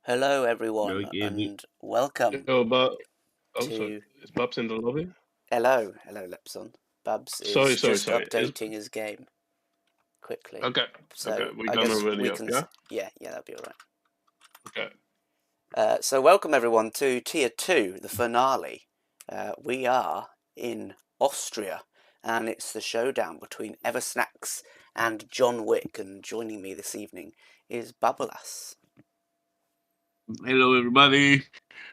Hello, everyone, Yeah, and welcome Yo, Bob. Oh, sorry. to. Is Bob's in the lobby? Hello, Lepson. Babs Sorry, is sorry, just sorry. updating his game quickly. Okay, okay. So We're I gonna guess ready we up, can. yeah? Yeah, that'd be alright. Okay. So welcome everyone to Tier 2, the finale. We are in Austria, and it's the showdown between Eversnacks and John Wick. And joining me this evening is Babalas. Hello, everybody.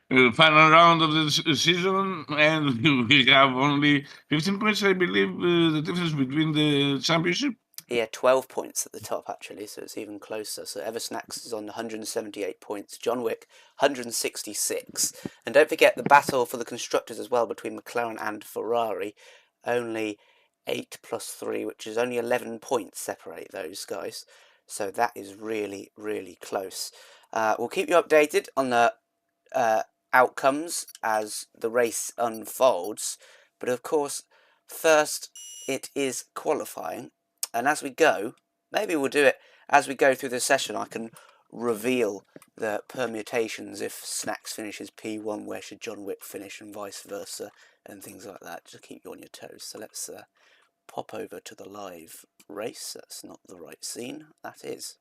Final round of the season, and we have only 15 points, I believe, the difference between the championship. Yeah, 12 points at the top, actually, so it's even closer. So Eversnacks is on 178 points, John Wick 166. And don't forget the battle for the constructors as well between McLaren and Ferrari. Only 8 plus 3, which is only 11 points separate those guys. So that is really, really close. We'll keep you updated on the outcomes as the race unfolds. But of course, first it is qualifying. And as we go, maybe we'll do it as we go through the session. I can reveal the permutations. If Snacks finishes P1, where should John Wick finish, and vice versa, and things like that, to keep you on your toes. So let's pop over to the live race. That's not the right scene. That is.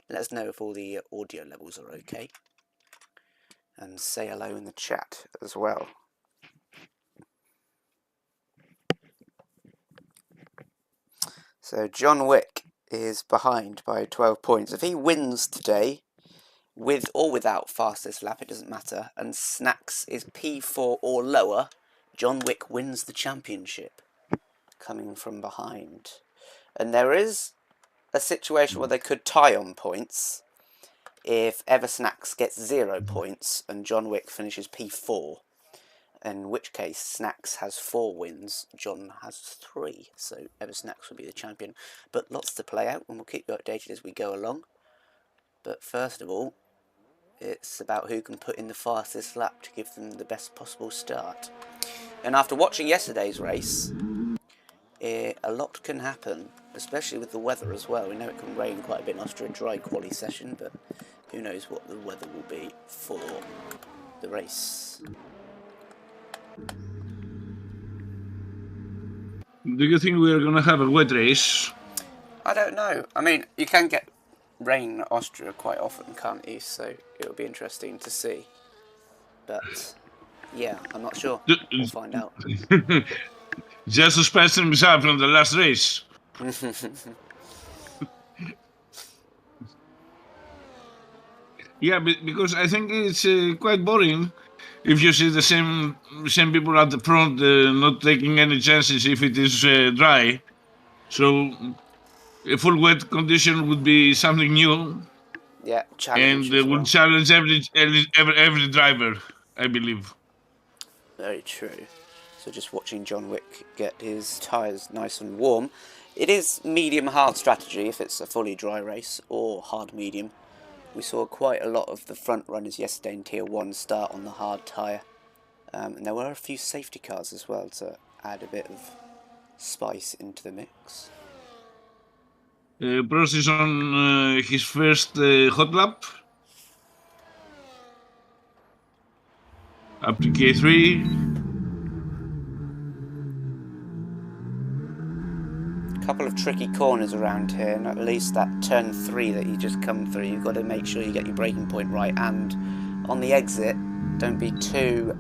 Let us know if all the audio levels are okay, and say hello in the chat as well. So John Wick is behind by 12 points. If he wins today, with or without fastest lap, it doesn't matter, and Snacks is P4 or lower, John Wick wins the championship, coming from behind. And there is a situation where they could tie on points if Eversnacks gets 0 points and John Wick finishes P4. In which case, Snacks has 4 wins, John has 3, so Eversnacks will be the champion. But lots to play out, and we'll keep you updated as we go along. But first of all, it's about who can put in the fastest lap to give them the best possible start. And after watching yesterday's race, a lot can happen, especially with the weather as well. We know it can rain quite a bit in Austria, dry quali session, but who knows what the weather will be for the race. Do you think we're gonna have a wet race? I don't know. I mean, you can get rain in Austria quite often, can't you? So it'll be interesting to see. But yeah, I'm not sure. We'll find out. Just suspending himself from the last race. Yeah, because I think it's quite boring if you see the same people at the front not taking any chances if it is dry. So a full wet condition would be something new. Yeah, challenge and as well. will challenge every driver, I believe. Very true. So just watching John Wick get his tyres nice and warm. It is medium-hard strategy if it's a fully dry race, or hard-medium. We saw quite a lot of the front runners yesterday in Tier 1 start on the hard tyre. And there were a few safety cars as well to add a bit of spice into the mix. Prost is on his first hot lap. Up to K3. Couple of tricky corners around here, not at least that turn 3 that you just come through. You've got to make sure you get your braking point right, and on the exit, don't be too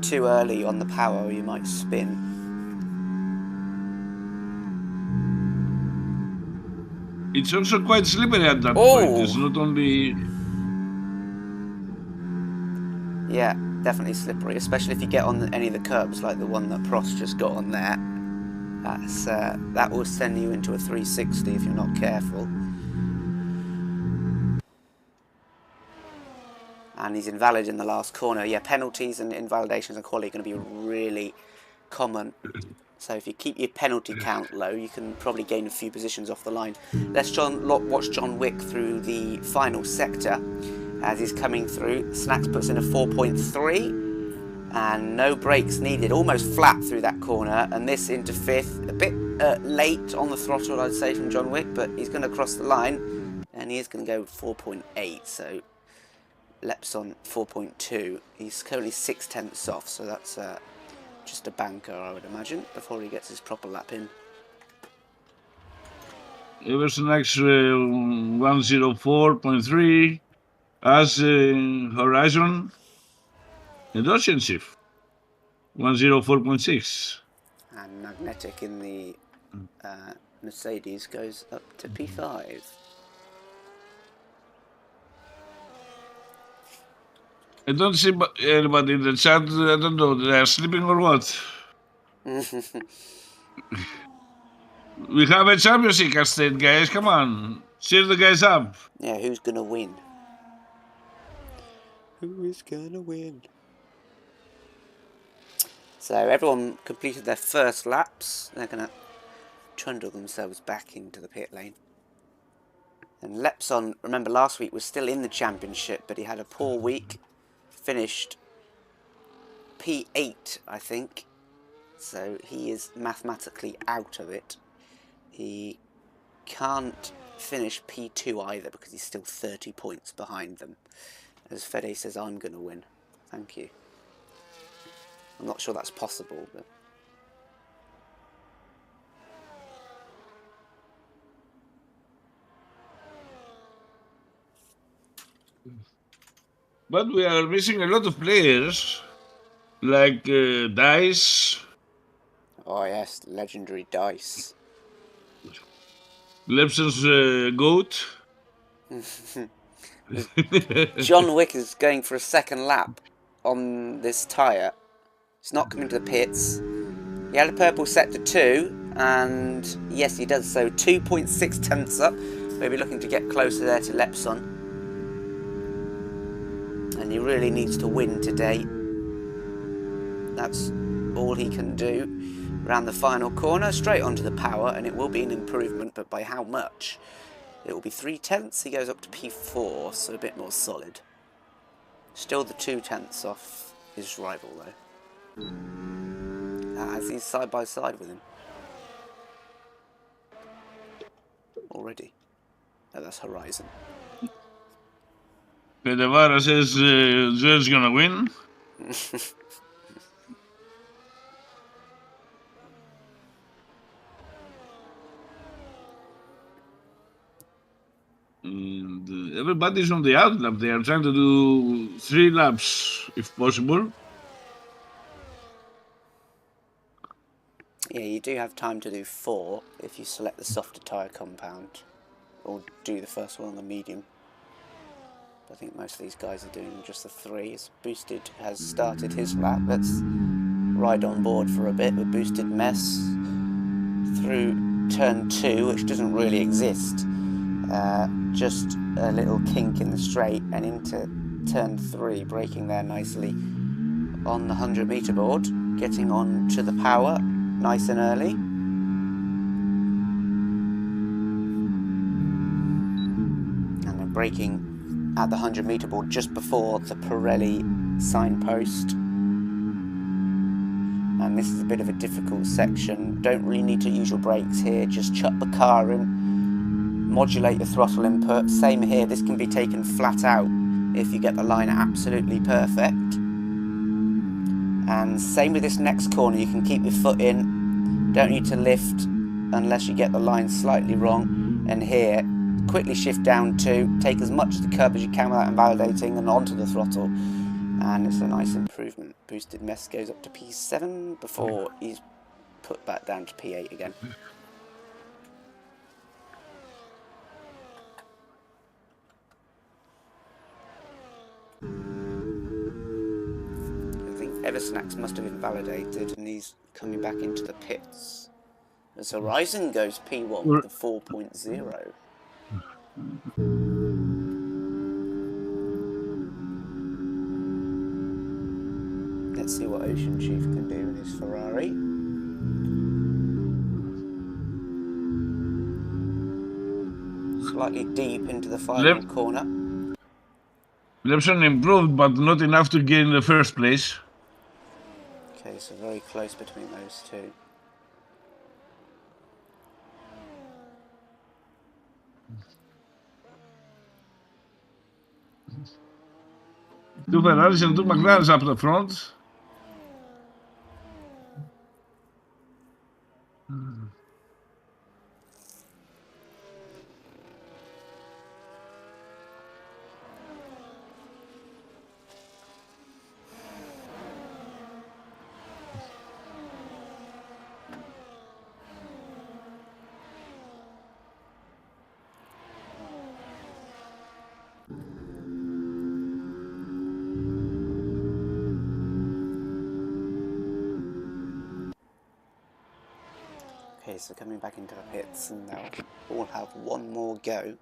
early on the power or you might spin. It's also quite slippery at that point. It's not only... Yeah, definitely slippery, especially if you get on any of the curbs like the one that Prost just got on there. That will send you into a 360 if you're not careful. And he's invalid in the last corner. Yeah, penalties and invalidations in quali are going to be really common. So if you keep your penalty count low, you can probably gain a few positions off the line. Let's watch John Wick through the final sector as he's coming through. Snacks puts in a 4.3 and no brakes needed. Almost flat through that corner, and this into 5th. A bit late on the throttle, I'd say, from John Wick, but he's going to cross the line. And and he is going to go 4.8, so Lepson 4.2. He's currently 6/10 off, so that's just a banker, I would imagine, before he gets his proper lap in. Everson X 104.3 as Horizon and Ocean Shift 104.6. And Magnetic in the Mercedes goes up to P5. I don't see anybody in the chat. I don't know. They are sleeping or what? We have a championship at stake, guys. Come on, cheer the guys up. Yeah, who's gonna win? Who is gonna win? So everyone completed their first laps. They're gonna trundle themselves back into the pit lane. And Lepson, remember last week, was still in the championship, but he had a poor week. Finished P8, I think. So he is mathematically out of it. He can't finish P2 either because he's still 30 points behind them. As Fede says, I'm going to win. Thank you. I'm not sure that's possible, but... But we are missing a lot of players, like Dice, Oh yes, legendary Dice. Lepson's Goat. John Wick is going for a second lap on this tyre. He's not coming to the pits. He had a purple sector 2, and yes, he does so. 2.6 tenths up. Maybe looking to get closer there to Lepson. And he really needs to win today. That's all he can do. Around the final corner, straight onto the power, and it will be an improvement, but by how much? It will be 3/10. He goes up to P4, so a bit more solid. Still the 2/10 off his rival, though. As he's side by side with him. Already. Oh, that's Horizon. Pedevara says Zed's gonna win. And everybody's on the outlap. They are trying to do 3 laps if possible. Yeah, you do have time to do 4 if you select the softer tyre compound. Or do the first one on the medium. I think most of these guys are doing just the 3. Boosted has started his lap. Let's ride on board for a bit with Boosted Mess through turn 2, which doesn't really exist. Just a little kink in the straight and into turn 3, braking there nicely on the 100-metre board, getting on to the power nice and early. And then braking at the 100-metre board just before the Pirelli signpost. And this is a bit of a difficult section. Don't really need to use your brakes here, just chuck the car in, modulate the throttle input. Same here, this can be taken flat out if you get the line absolutely perfect. And same with this next corner, you can keep your foot in, don't need to lift unless you get the line slightly wrong. And here, quickly shift down to, take as much of the curb as you can without invalidating, and onto the throttle. And it's a nice improvement. Boosted Mess goes up to P7 before he's put back down to P8 again. I think Eversnax must have invalidated and he's coming back into the pits. As Horizon goes P1 with the 4.0. Let's see what Ocean Chief can do with his Ferrari. Slightly deep into the final corner. Lepson improved, but not enough to get in the first place. Okay, so very close between those two. Two Ferraris and two McLarens up the front. Okay, so coming back into the pits, and they'll all have one more go.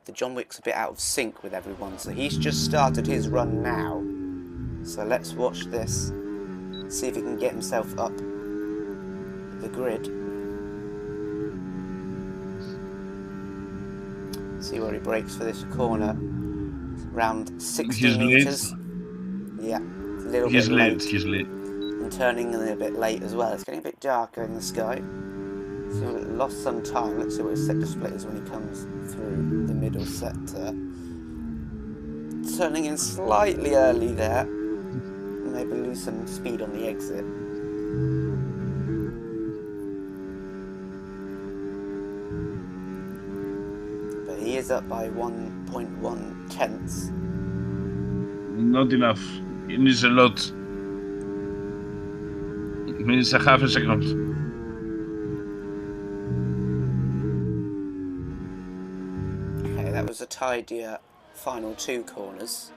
The John Wick's a bit out of sync with everyone, so he's just started his run now. So let's watch this, see if he can get himself up the grid. See where he brakes for this corner. Around 60 metres. Yeah, a little bit late. He's late. And turning a little bit late as well. It's getting a bit darker in the sky. So we lost some time. Let's see what his sector split is when he comes through the middle sector. Turning in slightly early there. Maybe lose some speed on the exit. But he is up by 1.1 tenths. Not enough. He needs a lot. It means a half a second. Okay, that was a tidier final two corners.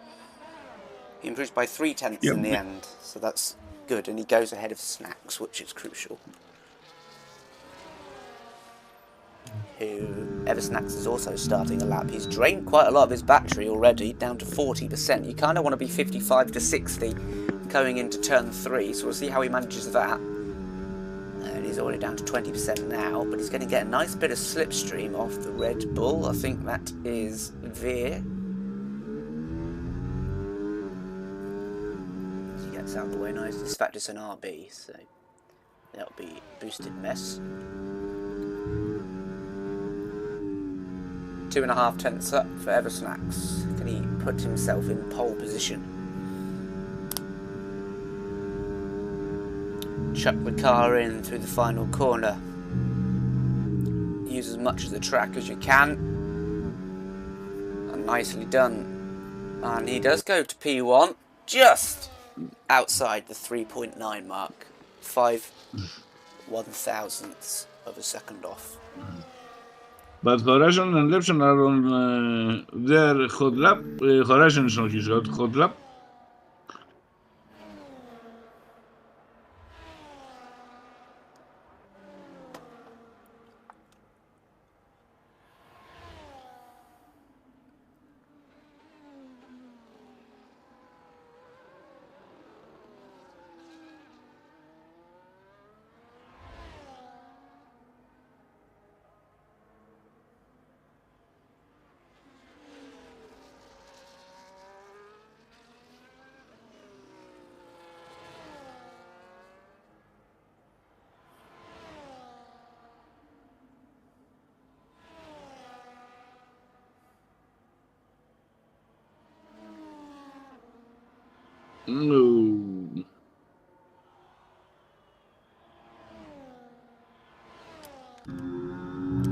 He improves by 3 tenths in the end, so that's good, and he goes ahead of Snacks, which is crucial. Whoever Snacks is also starting a lap. He's drained quite a lot of his battery already, down to 40%. You kind of want to be 55 to 60 going into turn 3, so we'll see how he manages that. And he's already down to 20% now, but he's going to get a nice bit of slipstream off the Red Bull. I think that is Veer. He gets out of the way nice. In fact, it's an RB, so that'll be boosted mess. 2.5 tenths up for Eversnacks. Can he put himself in pole position? Chuck the car in through the final corner. Use as much of the track as you can. And nicely done. And he does go to P1, just outside the 3.9 mark. 5/1000ths of a second off. But Horizon and Lepson are on their hot lap. Horizon is on his hot lap. No.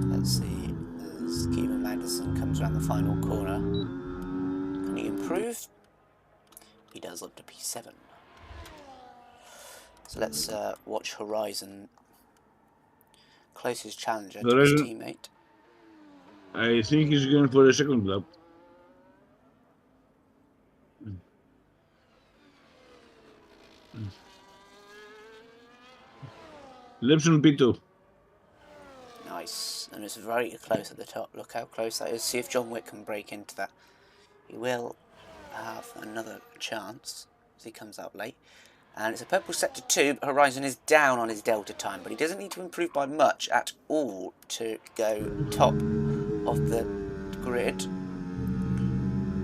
Let's see, as Kevin Magnussen comes around the final corner. Can he improve? He does up to P7. So let's watch Horizon. Closest challenger to his teammate. I think he's going for a second lap. Lepson P2. Nice, and it's very close at the top. Look how close that is. See if John Wick can break into that. He will have another chance as he comes out late. And it's a purple sector 2, but Horizon is down on his delta time, but he doesn't need to improve by much at all to go top of the grid.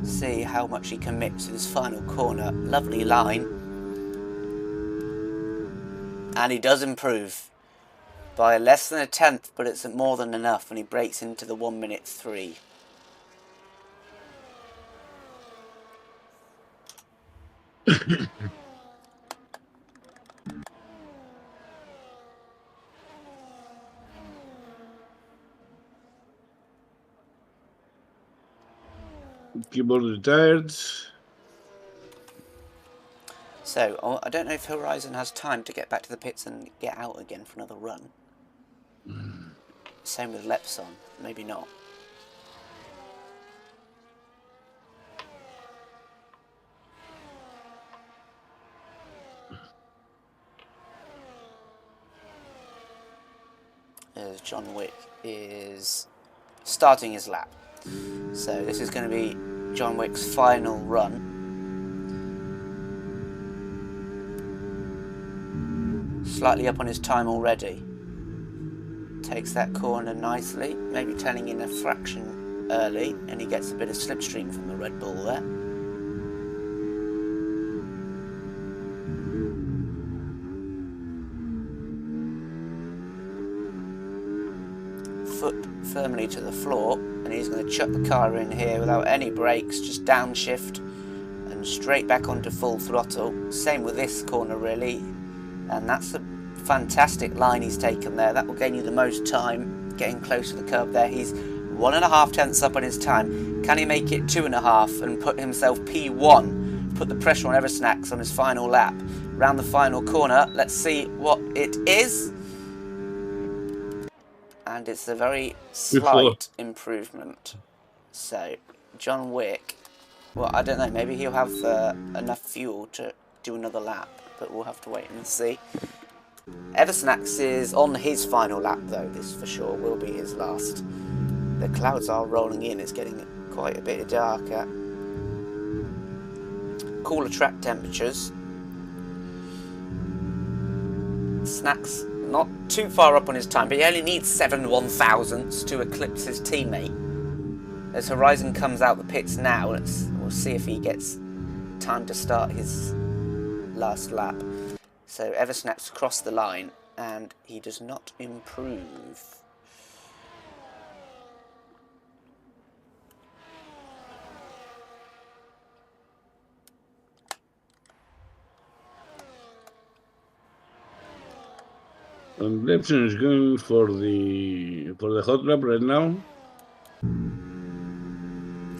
See how much he commits to this final corner. Lovely line. And he does improve by less than a tenth, but it's more than enough when he breaks into the 1:03. Keyboard retired. So, I don't know if Horizon has time to get back to the pits and get out again for another run. Same with Lepson, maybe not. As John Wick is starting his lap. So this is going to be John Wick's final run. Slightly up on his time already. Takes that corner nicely, maybe turning in a fraction early, and he gets a bit of slipstream from the Red Bull there. Foot firmly to the floor, and he's going to chuck the car in here without any brakes, just downshift and straight back onto full throttle. Same with this corner really, and that's a fantastic line he's taken there. That will gain you the most time, getting close to the curb there. He's 1.5 tenths up on his time. Can he make it 2.5 and put himself P1? Put the pressure on Eversnacks on his final lap. Round the final corner, let's see what it is. And it's a very slight improvement. So, John Wick, well, I don't know, maybe he'll have enough fuel to do another lap, but we'll have to wait and see. Eversnacks is on his final lap though, this for sure will be his last. The clouds are rolling in, it's getting quite a bit darker. Cooler track temperatures. Snacks not too far up on his time, but he only needs 7 1/1000ths to eclipse his teammate. As Horizon comes out the pits now, we'll see if he gets time to start his last lap. So Eversnacks crossed the line, and he does not improve. And Lepson is going for the hot lap right now.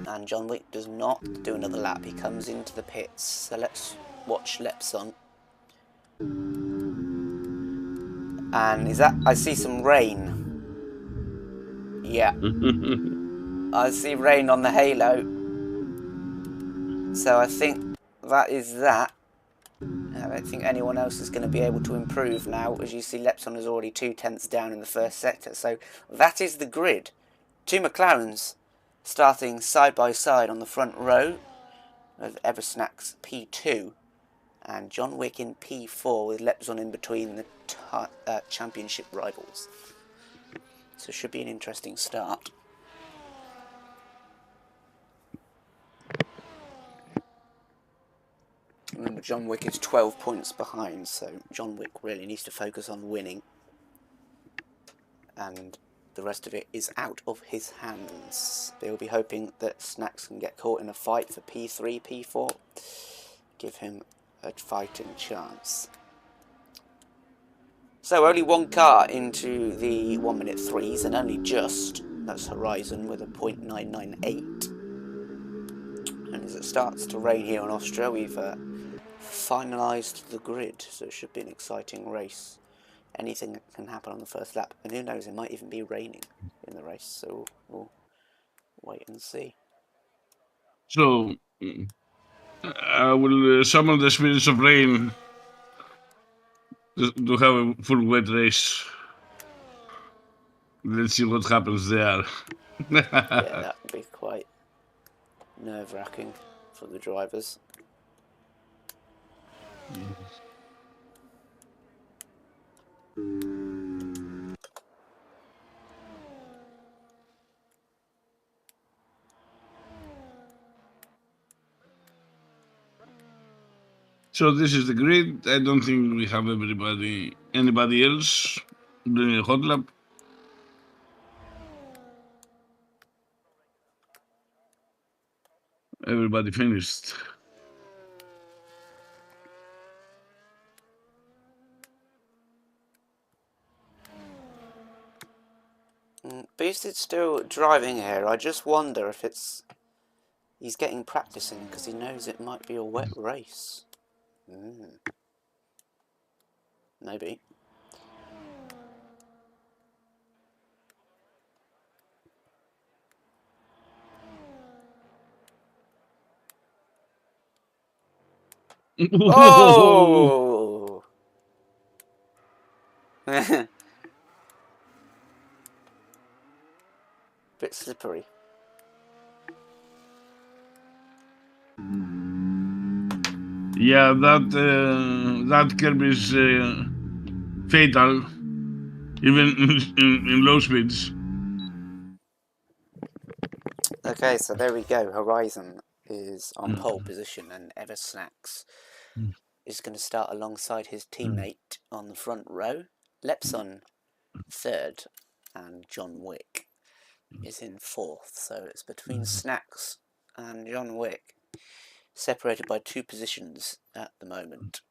And John Wick does not do another lap. He comes into the pits. So let's watch Lepson. And is that... I see some rain. Yeah. I see rain on the halo. So I think that is that. I don't think anyone else is going to be able to improve now. As you see, Lepson is already 2 tenths down in the first sector. So that is the grid. 2 McLarens starting side by side on the front row of Eversnacks P2 and John Wick in P4 with Lepson in between the championship rivals. So it should be an interesting start. Remember, John Wick is 12 points behind, so John Wick really needs to focus on winning. And the rest of it is out of his hands. They'll be hoping that Snacks can get caught in a fight for P3, P4. Give him a fighting chance. So only one car into the 1 minute 3s, and only just. That's Horizon with a .998. And as it starts to rain here in Austria, we've finalised the grid, so it should be an exciting race. Anything that can happen on the first lap, and who knows, it might even be raining in the race, so we'll wait and see. So I will summon the spirits of rain to have a full wet race. Let's see what happens there. Yeah, that would be quite nerve-wracking for the drivers. Yes. So this is the grid. I don't think we have anybody else doing a hot lap. Everybody finished. Boosted's still driving here. I just wonder if he's getting practicing because he knows it might be a wet race. Maybe. Oh! Bit slippery. Yeah, that curb is fatal, even in low speeds. Okay, so there we go. Horizon is on pole position, and Eversnacks is going to start alongside his teammate on the front row. Lepson third, and John Wick is in fourth. So it's between Snacks and John Wick, separated by 2 positions at the moment.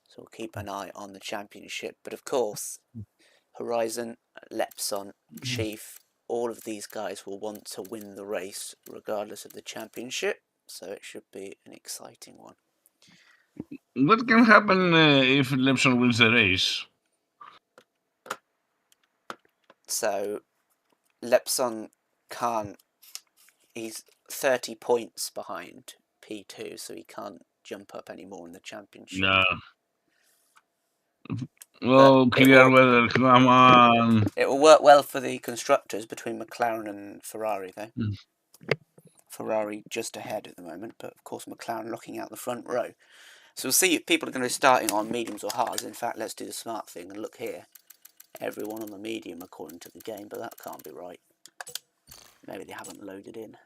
So we'll keep an eye on the championship. But of course, Horizon, Lepson, Chief, all of these guys will want to win the race regardless of the championship. So it should be an exciting one. What can happen if Lepson wins the race? So Lepson can't, he's 30 points behind P2, so he can't jump up anymore in the championship. No. Oh, clear weather, come on. It will work well for the constructors between McLaren and Ferrari, though. Ferrari just ahead at the moment, but of course McLaren looking out the front row. So we'll see if people are going to be starting on mediums or hards. In fact, let's do the smart thing and look here. Everyone on the medium according to the game, but that can't be right. Maybe they haven't loaded in.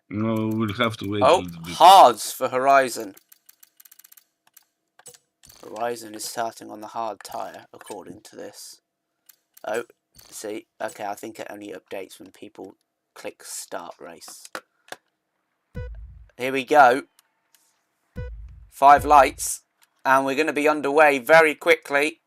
No, we'll have to wait. Oh, hards for Horizon. Horizon is starting on the hard tyre, according to this. Oh, see, okay, I think it only updates when people click start race. Here we go. 5 lights, and we're going to be underway very quickly.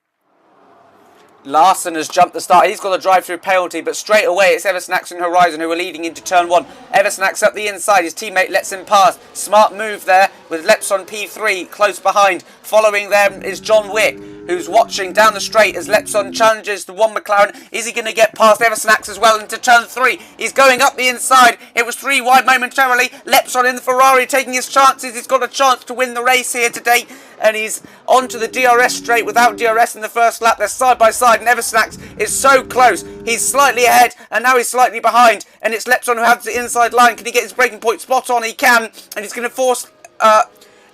Larson has jumped the start. He's got a drive-through penalty, but straight away it's Eversnacks and Horizon who are leading into turn 1. Eversnacks up the inside. His teammate lets him pass. Smart move there with Lepson P3 close behind. Following them is John Wick, who's watching down the straight as Lepson challenges the 1 McLaren. Is he going to get past Eversnacks as well into turn 3? He's going up the inside. It was 3 wide momentarily. Lepson in the Ferrari taking his chances. He's got a chance to win the race here today. And he's onto the DRS straight without DRS in the first lap. They're side by side, and Eversnacks is so close. He's slightly ahead, and now he's slightly behind. And it's Lepson who has the inside line. Can he get his braking point spot on? He can, and he's going to force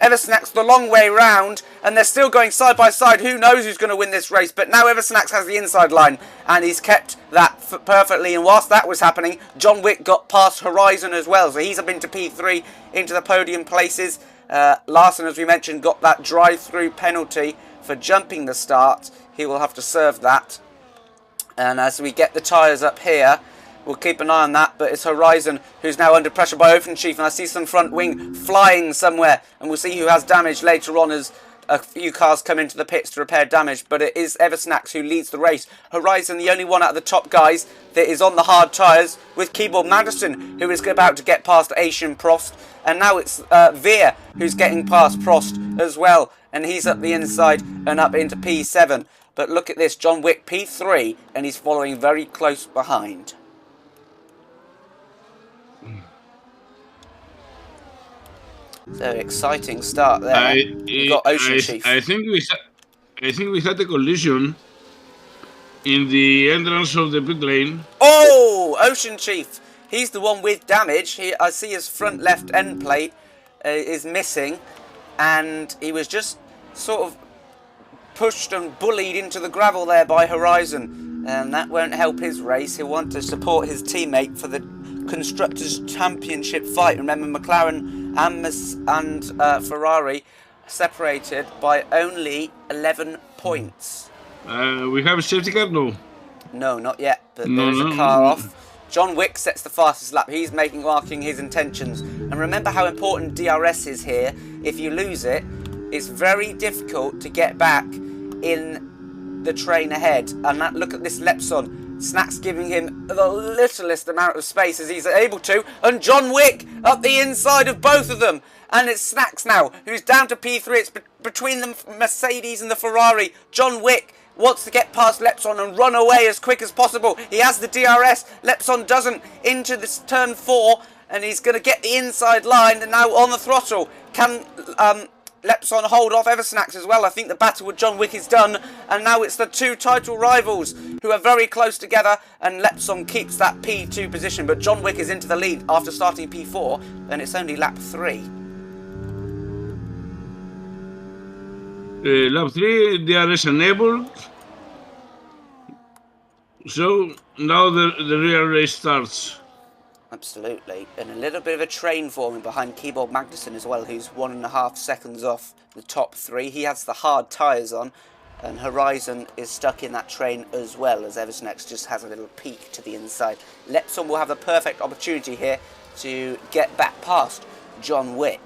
Eversnacks the long way round. And they're still going side by side. Who knows who's going to win this race? But now Eversnacks has the inside line, and he's kept that perfectly. And whilst that was happening, John Wick got past Horizon as well. So he's up into P3, into the podium places. Larson, as we mentioned, got that drive-through penalty for jumping the start. He will have to serve that. And as we get the tyres up here, we'll keep an eye on that. But it's Horizon who's now under pressure by Open Chief. And I see some front wing flying somewhere. And we'll see who has damage later on as a few cars come into the pits to repair damage. But it is Eversnacks who leads the race. Horizon, the only one out of the top guys that is on the hard tyres, with Keyboard Madison, who is about to get past Asian Prost. And now it's Veer who's getting past Prost as well. And he's up the inside and up into P7. But look at this, John Wick P3, and he's following very close behind. So exciting start there. We've got Ocean Chief. I think we had a collision in the entrance of the pit lane. Oh, Ocean Chief. He's the one with damage. I see his front left end plate is missing, and he was just sort of pushed and bullied into the gravel there by Horizon, and that won't help his race. He'll want to support his teammate for the Constructors' Championship fight. Remember, McLaren and Ferrari separated by only 11 points. We have a safety car, no? No, not yet, but there's a car off. John Wick sets the fastest lap. He's marking his intentions. And remember how important DRS is here. If you lose it, it's very difficult to get back in the train ahead. And look at this Lepson. Snacks giving him the littlest amount of space as he's able to. And John Wick up the inside of both of them. And it's Snacks now, who's down to P3. It's between the Mercedes and the Ferrari. John Wick wants to get past Lepson and run away as quick as possible. He has the DRS. Lepson doesn't, into this turn 4. And he's going to get the inside line and now on the throttle. Can Lepson hold off Eversnacks as well? I think the battle with John Wick is done. And now it's the two title rivals who are very close together. And Lepson keeps that P2 position. But John Wick is into the lead after starting P4. And it's only lap 3. Lap 3, DRS enabled. So now the real race starts. Absolutely, and a little bit of a train forming behind Keyboard Magnussen as well, who's 1.5 seconds off the top 3. He has the hard tyres on, and Horizon is stuck in that train as well, as Eversnacks just has a little peek to the inside. Lepson will have the perfect opportunity here to get back past John Wick,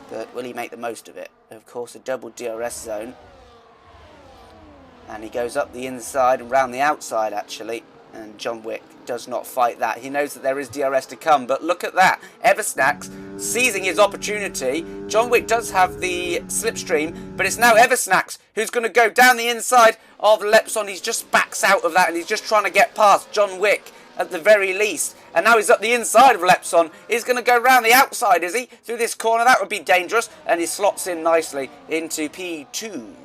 but will he make the most of it? Of course, a double DRS zone, and he goes up the inside and round the outside actually, and John Wick does not fight that. He knows that there is DRS to come, but look at that. Eversnacks seizing his opportunity. John Wick does have the slipstream, but it's now Eversnacks who's going to go down the inside of Lepson. He's just backs out of that and he's just trying to get past John Wick at the very least. And now he's up the inside of Lepson. He's going to go round the outside, is he? Through this corner. That would be dangerous. And he slots in nicely into P2.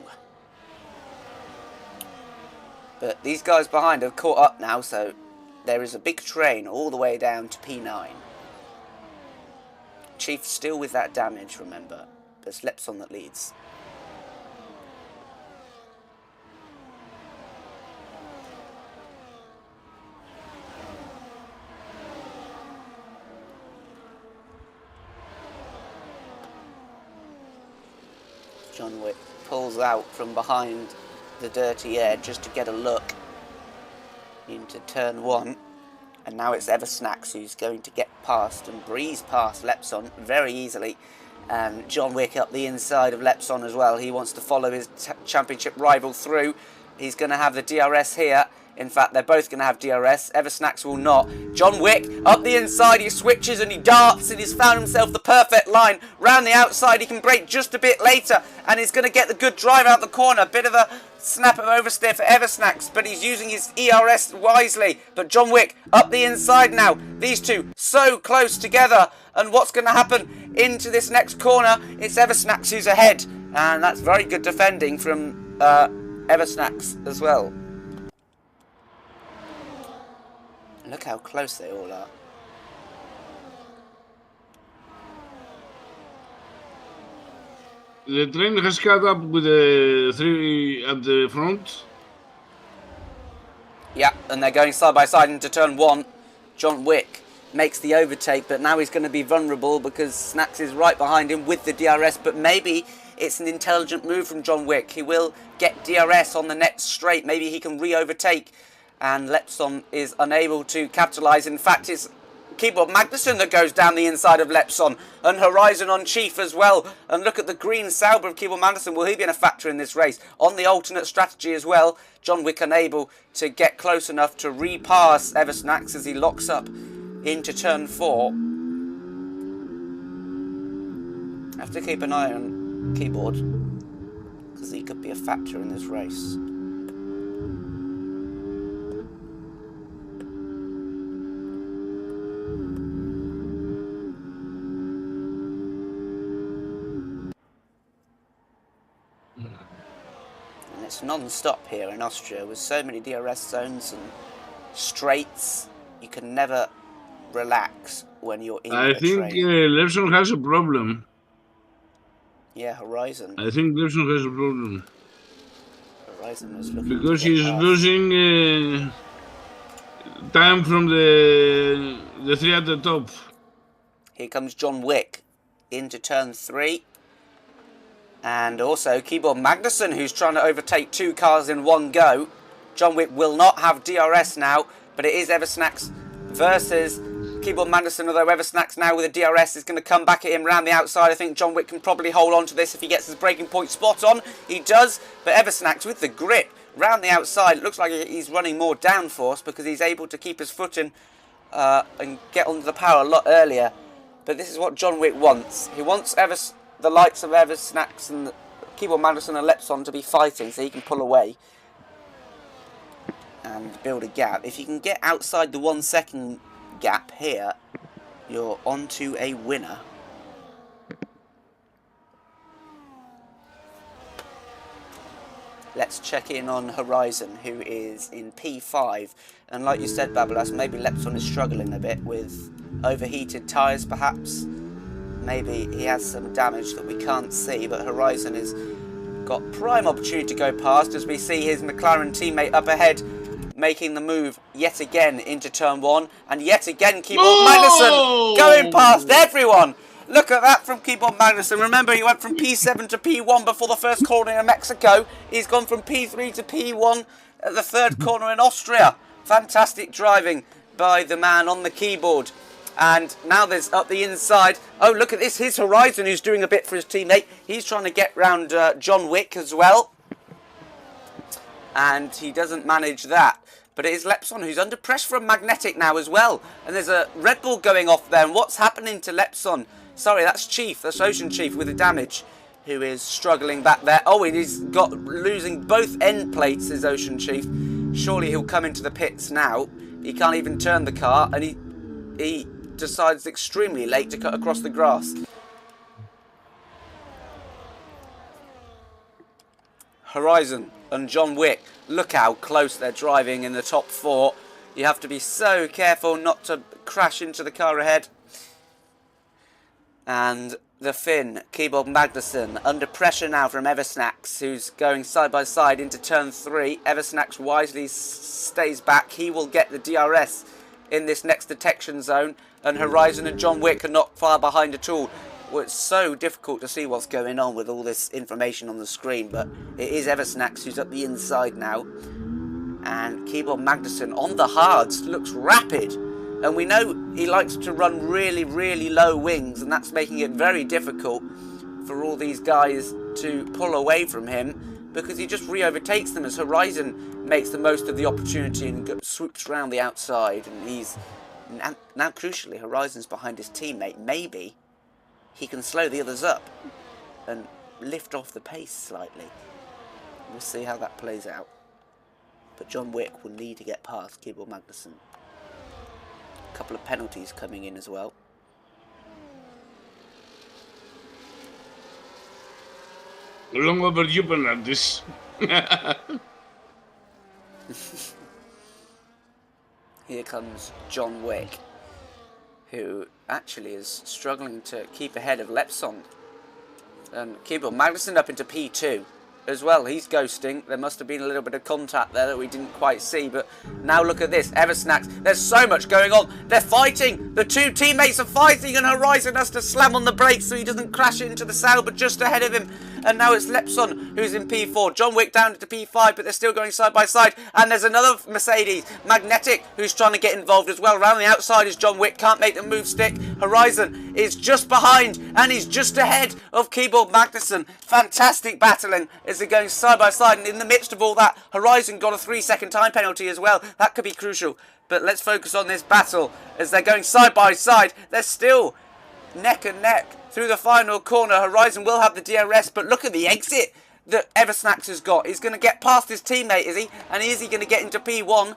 But these guys behind have caught up now, so there is a big train all the way down to P9. Chief still with that damage, remember. But it's Lepson that leads. John Wick pulls out from behind the dirty air just to get a look into turn 1, and now it's Eversnacks who's going to get past and breeze past Lepson very easily, and John Wick up the inside of Lepson as well. He wants to follow his championship rival through. He's going to have the DRS here. In fact, they're both going to have DRS. Eversnacks will not. John Wick up the inside, he switches and he darts and he's found himself the perfect line. Round the outside, he can brake just a bit later and he's going to get the good drive out the corner. Bit of a snap of oversteer for Eversnacks, but he's using his ERS wisely. But John Wick up the inside now. These two so close together. And what's going to happen into this next corner? It's Eversnacks who's ahead. And that's very good defending from Eversnacks as well. Look how close they all are. The train has caught up with the 3 at the front. Yeah, and they're going side by side into turn 1. John Wick makes the overtake, but now he's going to be vulnerable because Snacks is right behind him with the DRS, but maybe it's an intelligent move from John Wick. He will get DRS on the next straight. Maybe he can re-overtake. And Lepson is unable to capitalise. In fact, it's Keyboard Magnussen that goes down the inside of Lepson. And Horizon on Chief as well. And look at the green Sauber of Keyboard Magnussen. Will he be a factor in this race? On the alternate strategy as well. John Wick unable to get close enough to repass Eversnacks as he locks up into turn 4. Have to keep an eye on Keyboard, because he could be a factor in this race. It's non-stop here in Austria with so many DRS zones and straights. You can never relax when you're in I think Lepson has a problem. Yeah, Horizon. I think Lepson has a problem. Horizon is looking because he's losing time from the 3 at the top. Here comes John Wick into turn 3. And also Keyboard Magnussen, who's trying to overtake 2 cars in one go. John Wick will not have DRS now, but it is Eversnacks versus Keyboard Magnussen, although Eversnax now with a DRS is going to come back at him round the outside. I think John Wick can probably hold on to this if he gets his braking point spot on. He does, but Eversnax with the grip round the outside. It looks like he's running more downforce because he's able to keep his foot in and get onto the power a lot earlier. But this is what John Wick wants. He wants the likes of Eversnax and Keyboard Magnussen and Lepson to be fighting so he can pull away and build a gap. If you can get outside the 1 second gap here, you're onto a winner. Let's check in on Horizon, who is in P5. And like you said, Babalas, maybe Lepson is struggling a bit with overheated tyres, perhaps. Maybe he has some damage that we can't see, but Horizon has got prime opportunity to go past as we see his McLaren teammate up ahead making the move yet again into turn 1, and yet again Keyboard Magnussen going past everyone. Look at that from Keyboard Magnussen. Remember, he went from P7 to P1 before the first corner in Mexico. He's gone from P3 to P1 at the third corner in Austria. Fantastic driving by the man on the keyboard. And now there's up the inside. Oh, look at this. Here's Horizon, who's doing a bit for his teammate. He's trying to get round John Wick as well. And he doesn't manage that. But it is Lepson who's under pressure from Magnetic now as well. And there's a Red Bull going off there. And what's happening to Lepson? Sorry, that's Chief. That's Ocean Chief with the damage, who is struggling back there. Oh, he's got losing both end plates, is Ocean Chief. Surely he'll come into the pits now. He can't even turn the car. And he decides extremely late to cut across the grass. Horizon and John Wick, look how close they're driving in the top 4. You have to be so careful not to crash into the car ahead. And the Finn, Keyboard Magnussen, under pressure now from Eversnax, who's going side by side into turn 3. Eversnax wisely stays back. He will get the DRS in this next detection zone. And Horizon and John Wick are not far behind at all. Well, it's so difficult to see what's going on with all this information on the screen, but it is Eversnax who's up the inside now. And Keyboard Magnussen on the hards looks rapid. And we know he likes to run really, really low wings, and that's making it very difficult for all these guys to pull away from him because he just re-overtakes them as Horizon makes the most of the opportunity and swoops around the outside. And he's now crucially, Horizon's behind his teammate. Maybe he can slow the others up and lift off the pace slightly. We'll see how that plays out. But John Wick will need to get past Keyboard Magnussen. A couple of penalties coming in as well. Long overdue penalties. Here comes John Wick, who actually is struggling to keep ahead of Lepson. And Keyboard Magnussen up into P2 as well. He's ghosting. There must have been a little bit of contact there that we didn't quite see. But now look at this. Eversnax. There's so much going on. They're fighting. The two teammates are fighting, and Horizon has to slam on the brakes so he doesn't crash into the saddle, but just ahead of him. And now it's Lepson who's in P4. John Wick down into P5, but they're still going side by side. And there's another Mercedes, Magnetic, who's trying to get involved as well. Around the outside is John Wick. Can't make the move stick. Horizon is just behind, and he's just ahead of Keyboard Magnussen. Fantastic battling as they're going side by side. And in the midst of all that, Horizon got a 3-second time penalty as well. That could be crucial. But let's focus on this battle as they're going side by side. They're still neck and neck through the final corner. Horizon will have the DRS, but look at the exit that Eversnax has got. He's going to get past his teammate, is he? And is he going to get into P1?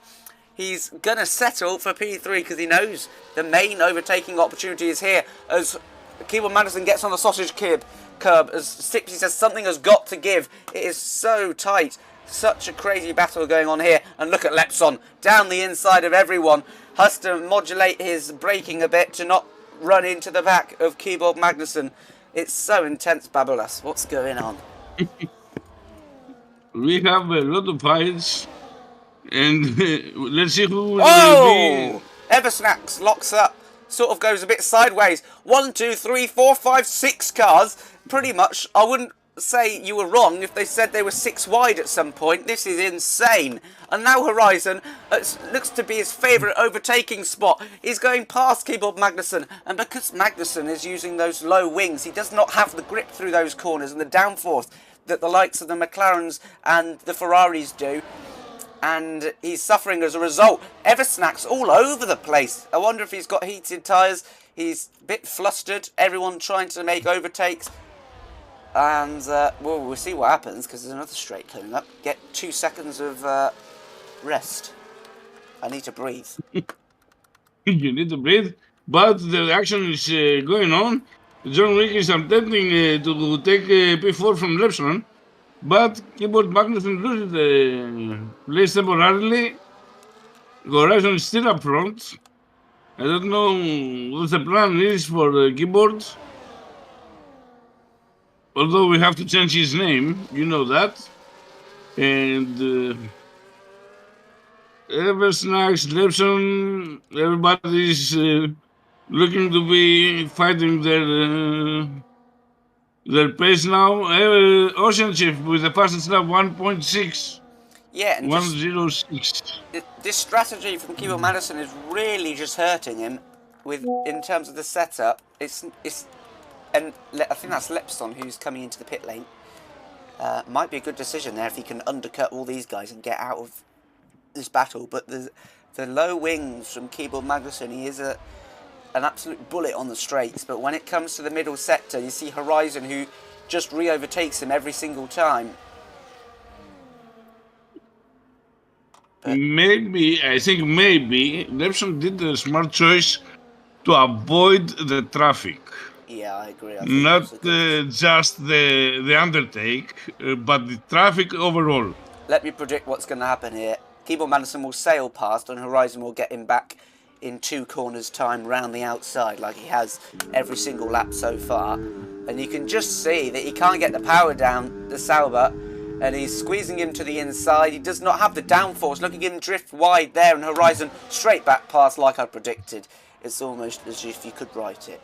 He's going to settle for P3 because he knows the main overtaking opportunity is here as Keyboard Magnussen gets on the sausage curb. As Slipstream says, something has got to give. It is so tight. Such a crazy battle going on here. And look at Lepson down the inside of everyone. Has to modulate his braking a bit to not run into the back of Keyboard Magnussen. It's so intense, Babalas. What's going on? We have a lot of fights, and let's see who will Oh! be. Eversnax locks up. Sort of goes a bit sideways. 1, 2, 3, 4, 5, 6 cars. Pretty much, I wouldn't say you were wrong if they said they were 6 wide at some point. This is insane. And now Horizon looks to be his favourite overtaking spot. He's going past Keyboard Magnussen, and because Magnussen is using those low wings, he does not have the grip through those corners and the downforce that the likes of the McLarens and the Ferraris do. And he's suffering as a result. Eversnack's all over the place. I wonder if he's got heated tyres. He's a bit flustered. Everyone trying to make overtakes. And we'll see what happens, because there's another straight coming up. Get 2 seconds of rest. I need to breathe. You need to breathe, but the action is going on. John Wick is attempting to take P4 from Lepson, but Keyboard Magnussen loses the place temporarily. Horizon is still up front. I don't know what the plan is for Keyboard. Although we have to change his name, you know that. And Eversnacks, Lepson, everybody's looking to be fighting their pace now. Ocean Chief with the fastest lap 1.6. Yeah, and 106. This strategy from Keyboard Madison is really just hurting him in terms of the setup. And I think that's Lepson who's coming into the pit lane. Might be a good decision there if he can undercut all these guys and get out of this battle. But the low wings from Keyboard Magnussen, he is an absolute bullet on the straights. But when it comes to the middle sector, you see Horizon, who just re-overtakes him every single time. But I think maybe Lepson did the smart choice to avoid the traffic. Yeah, I agree. Not just the undertake, but the traffic overall. Let me predict what's going to happen here. Keyboard Madison will sail past, and Horizon will get him back in 2 corners time round the outside, like he has every single lap so far. And you can just see that he can't get the power down the Sauber, and he's squeezing him to the inside. He does not have the downforce. Look at him drift wide there, and Horizon straight back past like I predicted. It's almost as if you could write it.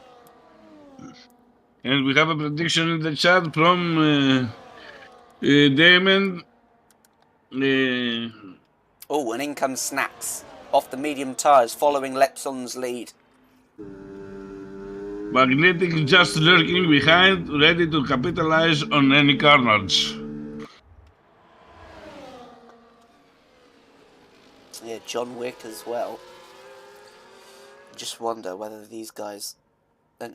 And we have a prediction in the chat from Damon. Oh, and in comes Snacks off the medium tyres, following Lepson's lead. Magnetic just lurking behind, ready to capitalize on any carnage. Yeah, John Wick as well. Just wonder whether these guys...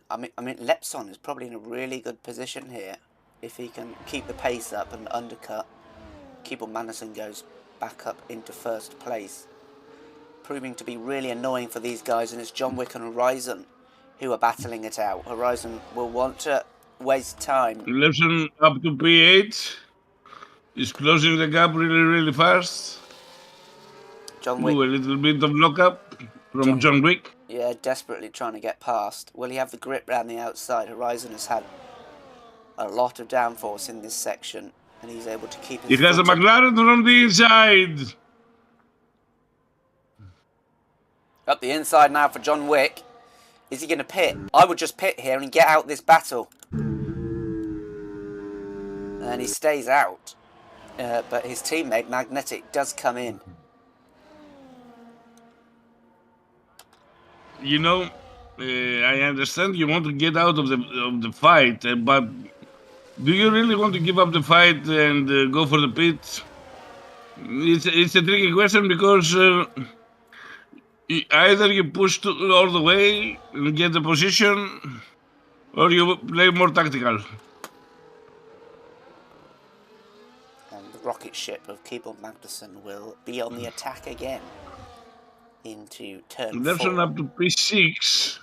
I mean, Lepson is probably in a really good position here. If he can keep the pace up and undercut, Keyboard Madison goes back up into first place. Proving to be really annoying for these guys, and it's John Wick and Horizon who are battling it out. Horizon will want to waste time. Lepson up to P8. He's closing the gap really fast. John Wick. Ooh, a little bit of lockup from John Wick. Yeah, desperately trying to get past. Will he have the grip around the outside? Horizon has had a lot of downforce in this section, and he's able to keep his He has a McLaren from the inside. Up the inside now for John Wick. Is he going to pit? I would just pit here and get out this battle. And he stays out. But his teammate, Magnetic, does come in. You know, I understand you want to get out of the fight, but do you really want to give up the fight and go for the pit? It's a tricky question because either you push all the way and get the position, or you play more tactical. And the rocket ship of Keyboard Magnussen will be on the attack again. Into turn 4. Lepson up to P6.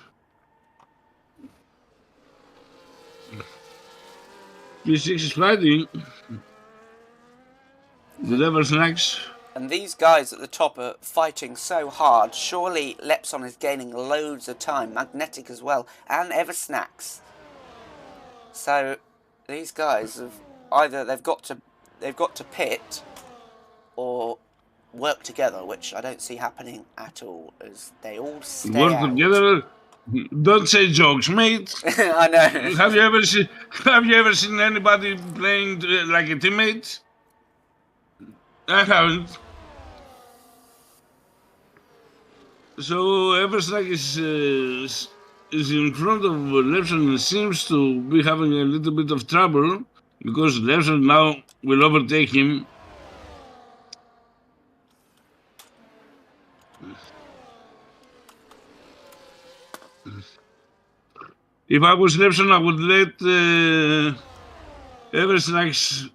P6 is fighting. Whatever snacks. And these guys at the top are fighting so hard. Surely Lepson is gaining loads of time. Magnetic as well. And Eversnacks. So these guys have either they've got to pit or work together, which I don't see happening at all, as they all stay Work out. together. Don't say jokes, mate. I know. Have you ever seen anybody playing like a teammate? I haven't. So Everslack is in front of Levson and seems to be having a little bit of trouble because Levson now will overtake him. If I was Levson, I would let Everslack's.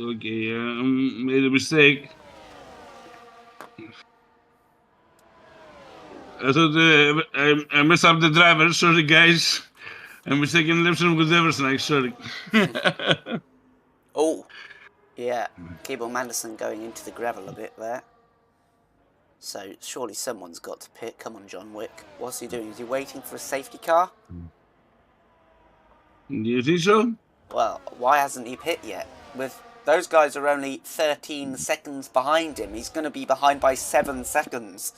Okay, made a mistake. I thought I messed up the driver. Sorry, guys. I'm mistaken Levson with Everslack. Sorry. Oh, yeah. Keeble Manderson going into the gravel a bit there. So surely someone's got to pit. Come on, John Wick. What's he doing? Is he waiting for a safety car? Do you think so? Well, why hasn't he pit yet? With those guys are only 13 seconds behind him. He's going to be behind by 7 seconds.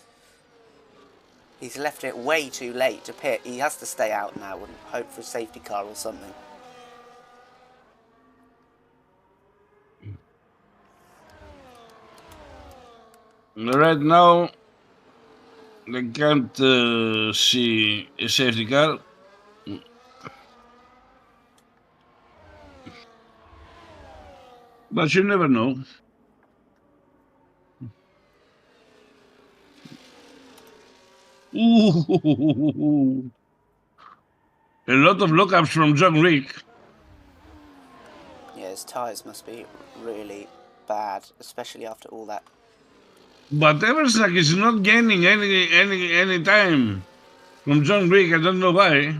He's left it way too late to pit. He has to stay out now and hope for a safety car or something. Right now, I can't see a safety car. But you never know. Ooh. A lot of lookups from John Wick. Yeah, his tyres must be really bad, especially after all that. But Everslack is not gaining any time from John Wick. I don't know why.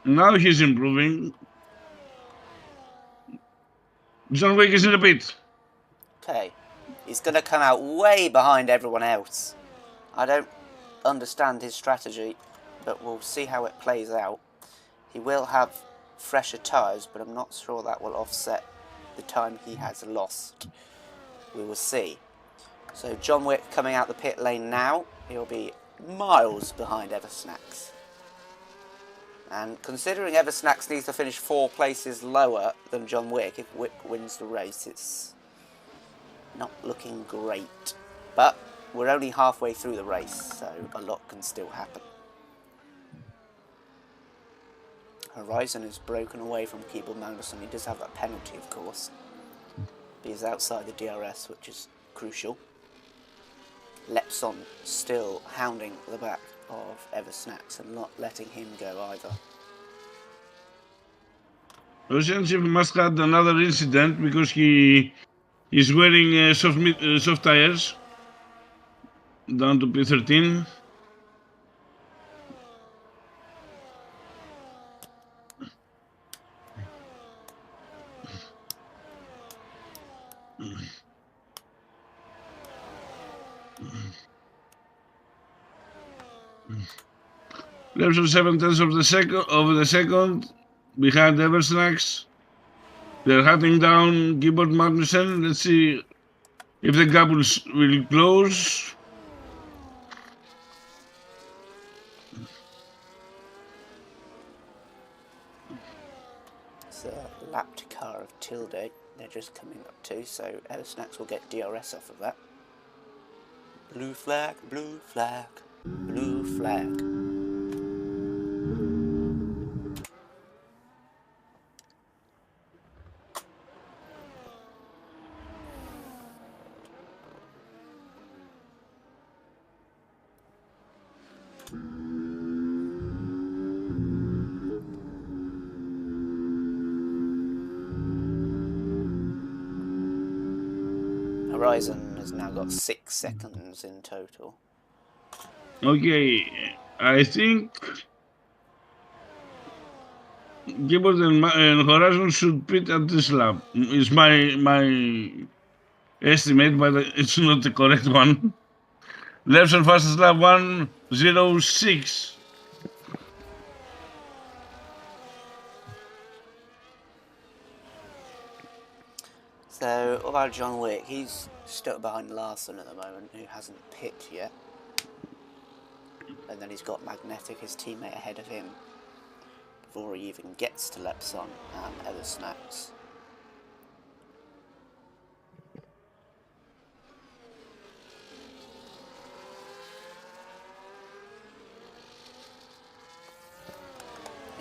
Now he's improving. John Wick is in the pit. Okay, he's going to come out way behind everyone else. I don't understand his strategy, but we'll see how it plays out. He will have fresher tyres, but I'm not sure that will offset the time he has lost. We will see. So John Wick coming out the pit lane now. He'll be miles behind Eversnacks. And considering Eversnacks needs to finish 4 places lower than John Wick, if Wick wins the race, it's not looking great. But we're only halfway through the race, so a lot can still happen. Horizon is broken away from Keeble Magnusson. He does have that penalty, of course. He's outside the DRS, which is crucial. Lepson still hounding the back of Eversnacks and not letting him go either. Oceanship must have another incident because he is wearing soft tires down to P13. Lepson 7/10 of the second behind Eversnacks. They're hunting down Keyboard Magnussen. Let's see if the gap will close. It's a lapped car of Tilde. They're just coming up to, so Eversnacks will get DRS off of that. Blue flag, blue flag, blue flag. Horizon has now got 6 seconds in total. Okay, I think Keyboard and Horizon should pit at this lap. Is my estimate, but it's not the correct one. Lepson fastest lap 1:06. So, what about John Wick? He's stuck behind Larson at the moment, who hasn't pit yet. And then he's got Magnetic, his teammate, ahead of him before he even gets to Lepson and other snacks.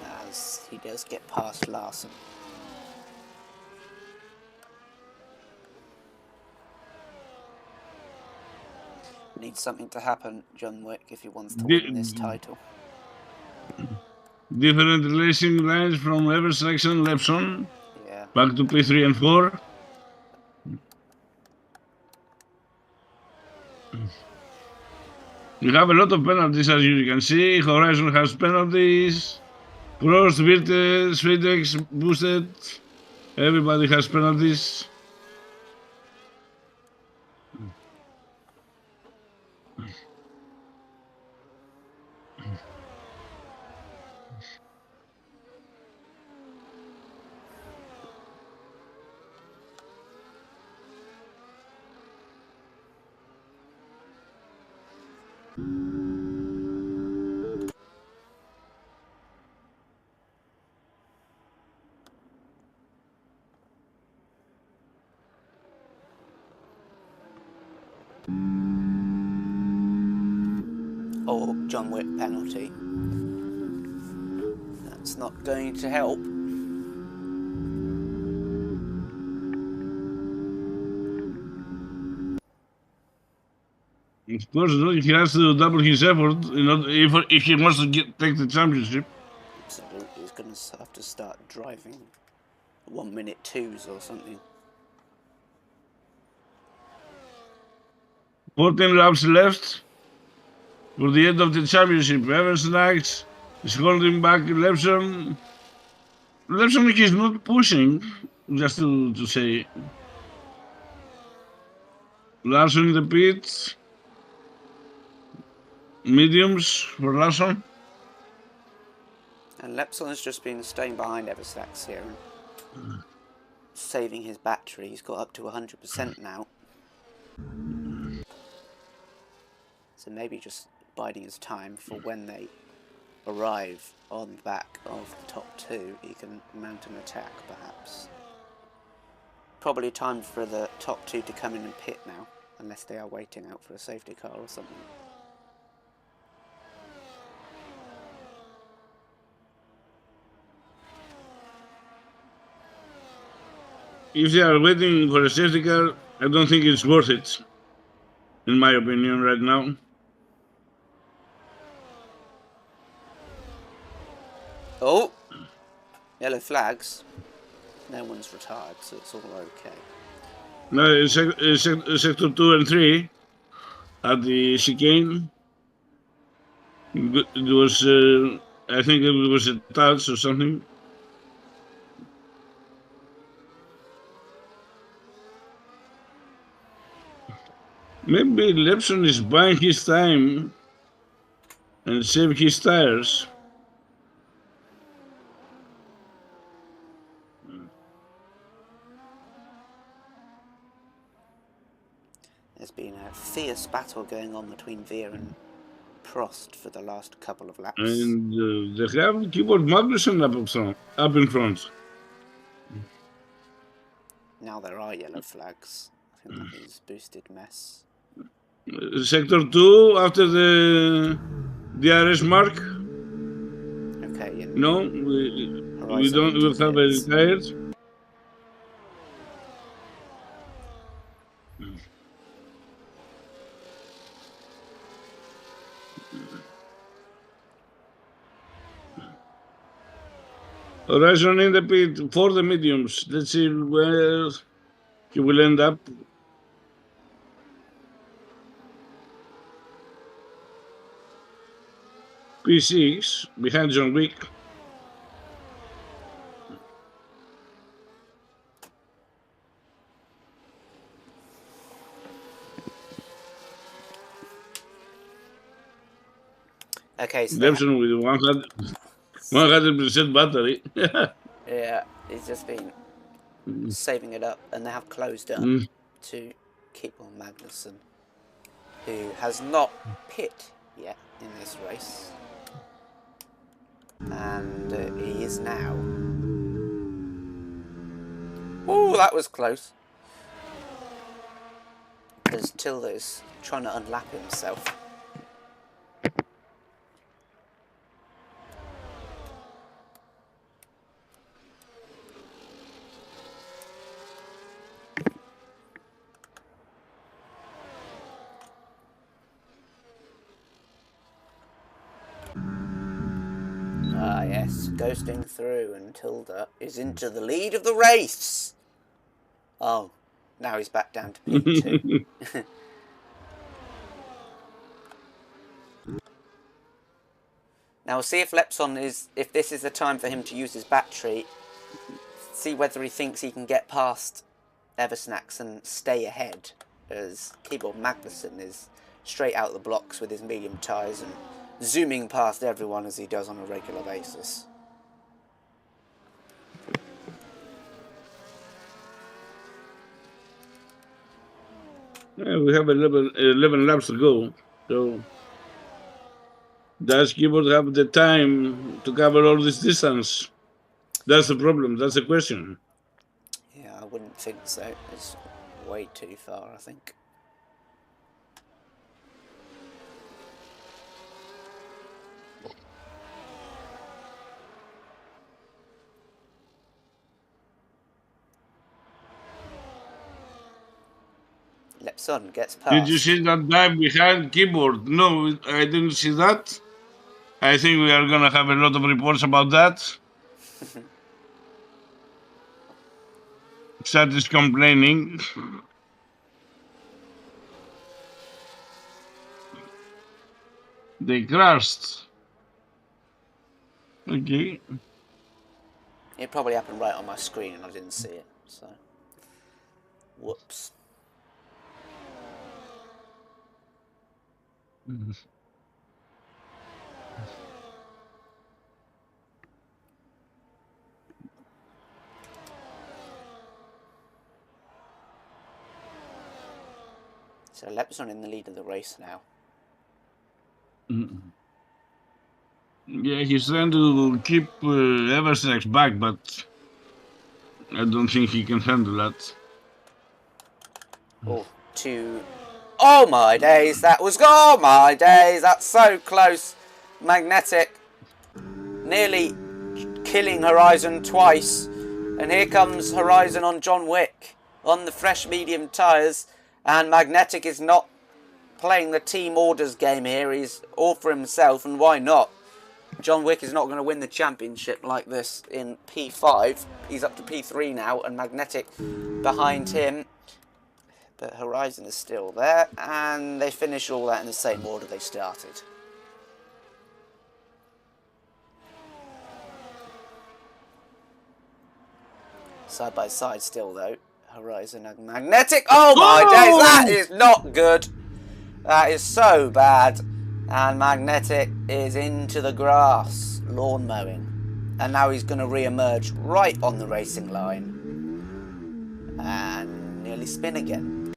As he does get past Larson. Needs something to happen, John Wick, if he wants to win this title. Different racing lines from every section, Lepson. Yeah. Back to P3 and 4. We have a lot of penalties, as you can see. Horizon has penalties. Prost, Virtes, Fritex, Boosted. Everybody has penalties. Oh, John Wick penalty. That's not going to help. Of course, he has to double his effort if he wants to take the championship. Absolutely, he's going to have to start driving 1-minute 2s or something. 14 laps left for the end of the championship. Eversnax is holding back Lepson. Lepson is not pushing, just to say. Larson in the pits. Mediums for Larson. And Lepson's just been staying behind Everstacks here and saving his battery. He's got up to 100% now. So maybe just biding his time for when they arrive on the back of the top two, he can mount an attack perhaps. Probably time for the top two to come in and pit now, unless they are waiting out for a safety car or something. If they are waiting for a safety car, I don't think it's worth it, in my opinion, right now. Oh! Yellow flags. No one's retired, so it's all okay. No, sector 2 and 3 at the chicane. It was, I think it was a touch or something. Maybe Lepson is buying his time and save his tires. There's been a fierce battle going on between Veer and Prost for the last couple of laps. And they have Keyboard Magnussen up in front. Now there are yellow flags. I think that means boosted mess. Sector 2 after the DRS mark. Okay, yeah. No, we don't have a retired. Horizon in the pit for the mediums. Let's see where he will end up. P6 behind John Wick. Okay, so Lepson with 100% battery. yeah, he's just been saving it up, and they have closed up to keep on Magnussen, who has not pit yet in this race, and he is now. Oh, that was close. As Tilda's trying to unlap himself. Ah, yes, ghosting through, and Tilda is into the lead of the race. Oh, now he's back down to P2. Now we'll see if if this is the time for him to use his battery. See whether he thinks he can get past Eversnacks and stay ahead, as Keyboard Magnussen is straight out the blocks with his medium tyres and zooming past everyone as he does on a regular basis. Yeah, we have 11 laps to go, so does Keyboard have the time to cover all this distance? That's the problem. That's the question. Yeah, I wouldn't think so. It's way too far, I think. Lepson gets past. Did you see that dive behind Keyboard? No, I didn't see that. I think we are going to have a lot of reports about that. Sat is complaining. They crashed. Okay. It probably happened right on my screen and I didn't see it, so... Whoops. So Lepson in the lead of the race now. Yeah, he's trying to keep Eversnacks back, but I don't think he can handle that. Oh, oh my days, oh my days, that's so close. Magnetic nearly killing Horizon twice. And here comes Horizon on John Wick on the fresh medium tyres. And Magnetic is not playing the team orders game here. He's all for himself, and why not? John Wick is not going to win the championship like this in P5. He's up to P3 now, and Magnetic behind him. But Horizon is still there, and they finish all that in the same order they started. Side by side still, though. Horizon and Magnetic. Oh my days, that is not good. That is so bad. And Magnetic is into the grass, lawn mowing. And now he's going to re-emerge right on the racing line. And nearly spin again.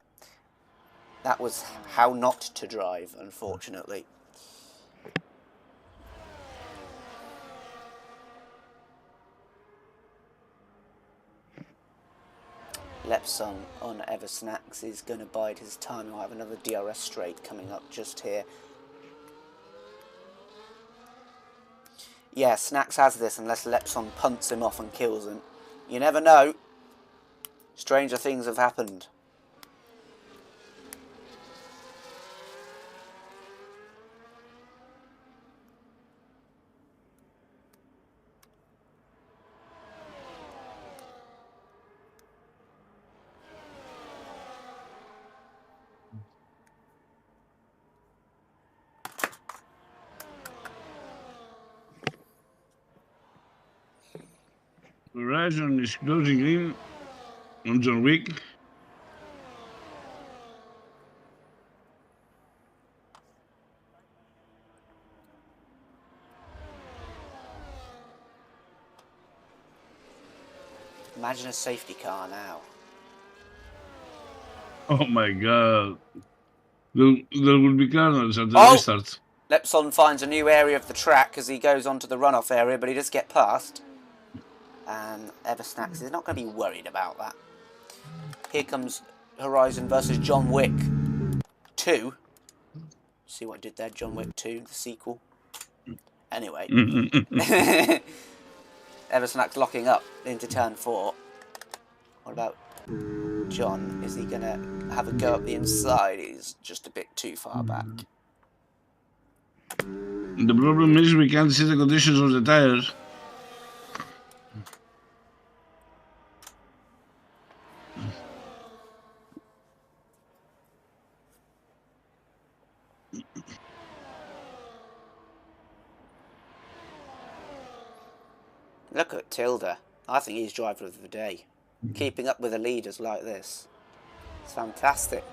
That was how not to drive, unfortunately. Lepson on Eversnacks is going to bide his time. He'll have another DRS straight coming up just here. Yeah, Snacks has this unless Lepson punts him off and kills him. You never know. Stranger things have happened. Horizon is closing in on John Wick. Imagine a safety car now. Oh my god. There will be carnage at the restart. Lepson finds a new area of the track as he goes onto the runoff area, but he does get past. And Eversnacks is not going to be worried about that. Here comes Horizon versus John Wick 2. See what I did there, John Wick 2, the sequel. Anyway. Eversnacks locking up into turn 4. What about John? Is he going to have a go up the inside? He's just a bit too far back. The problem is we can't see the conditions of the tires. Look at Tilda. I think he's driver of the day. Keeping up with the leaders like this. It's fantastic.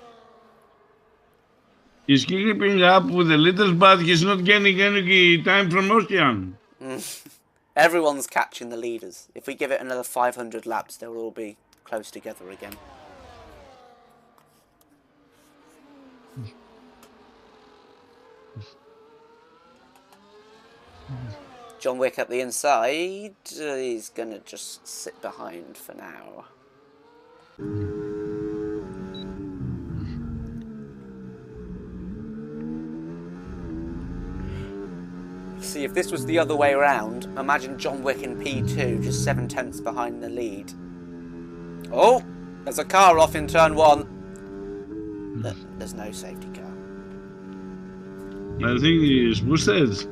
He's keeping up with the leaders, but he's not getting any time from Austrian. Everyone's catching the leaders. If we give it another 500 laps, they'll all be close together again. John Wick up the inside. He's going to just sit behind for now. See, if this was the other way around, imagine John Wick in P2, just 7 tenths behind the lead. Oh, there's a car off in turn 1. There's no safety car. I think he's boosted.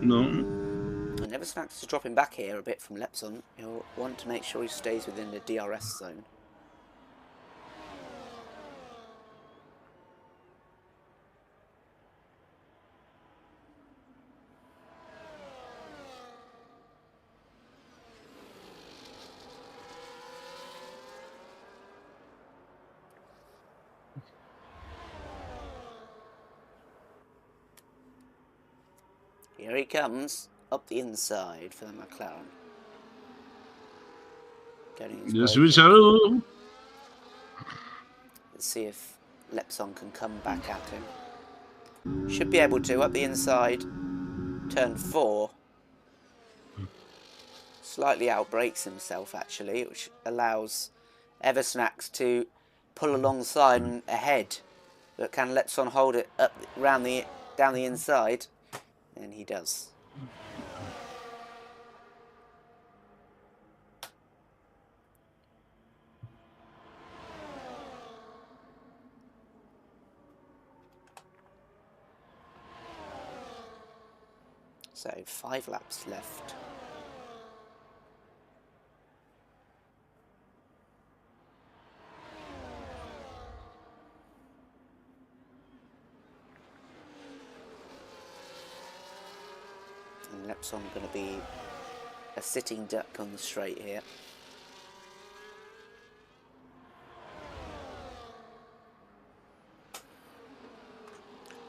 No. And Eversnacks is dropping back here a bit from Lepson. He'll want to make sure he stays within the DRS zone. Here he comes, up the inside for the McLaren. Yes, we shall. Let's see if Lepson can come back at him. Should be able to, up the inside. Turn 4. Slightly outbrakes himself, actually, which allows Eversnacks to pull alongside and ahead. But can Lepson hold it up down the inside? And he does. So 5 laps left. And Lepson going to be a sitting duck on the straight here.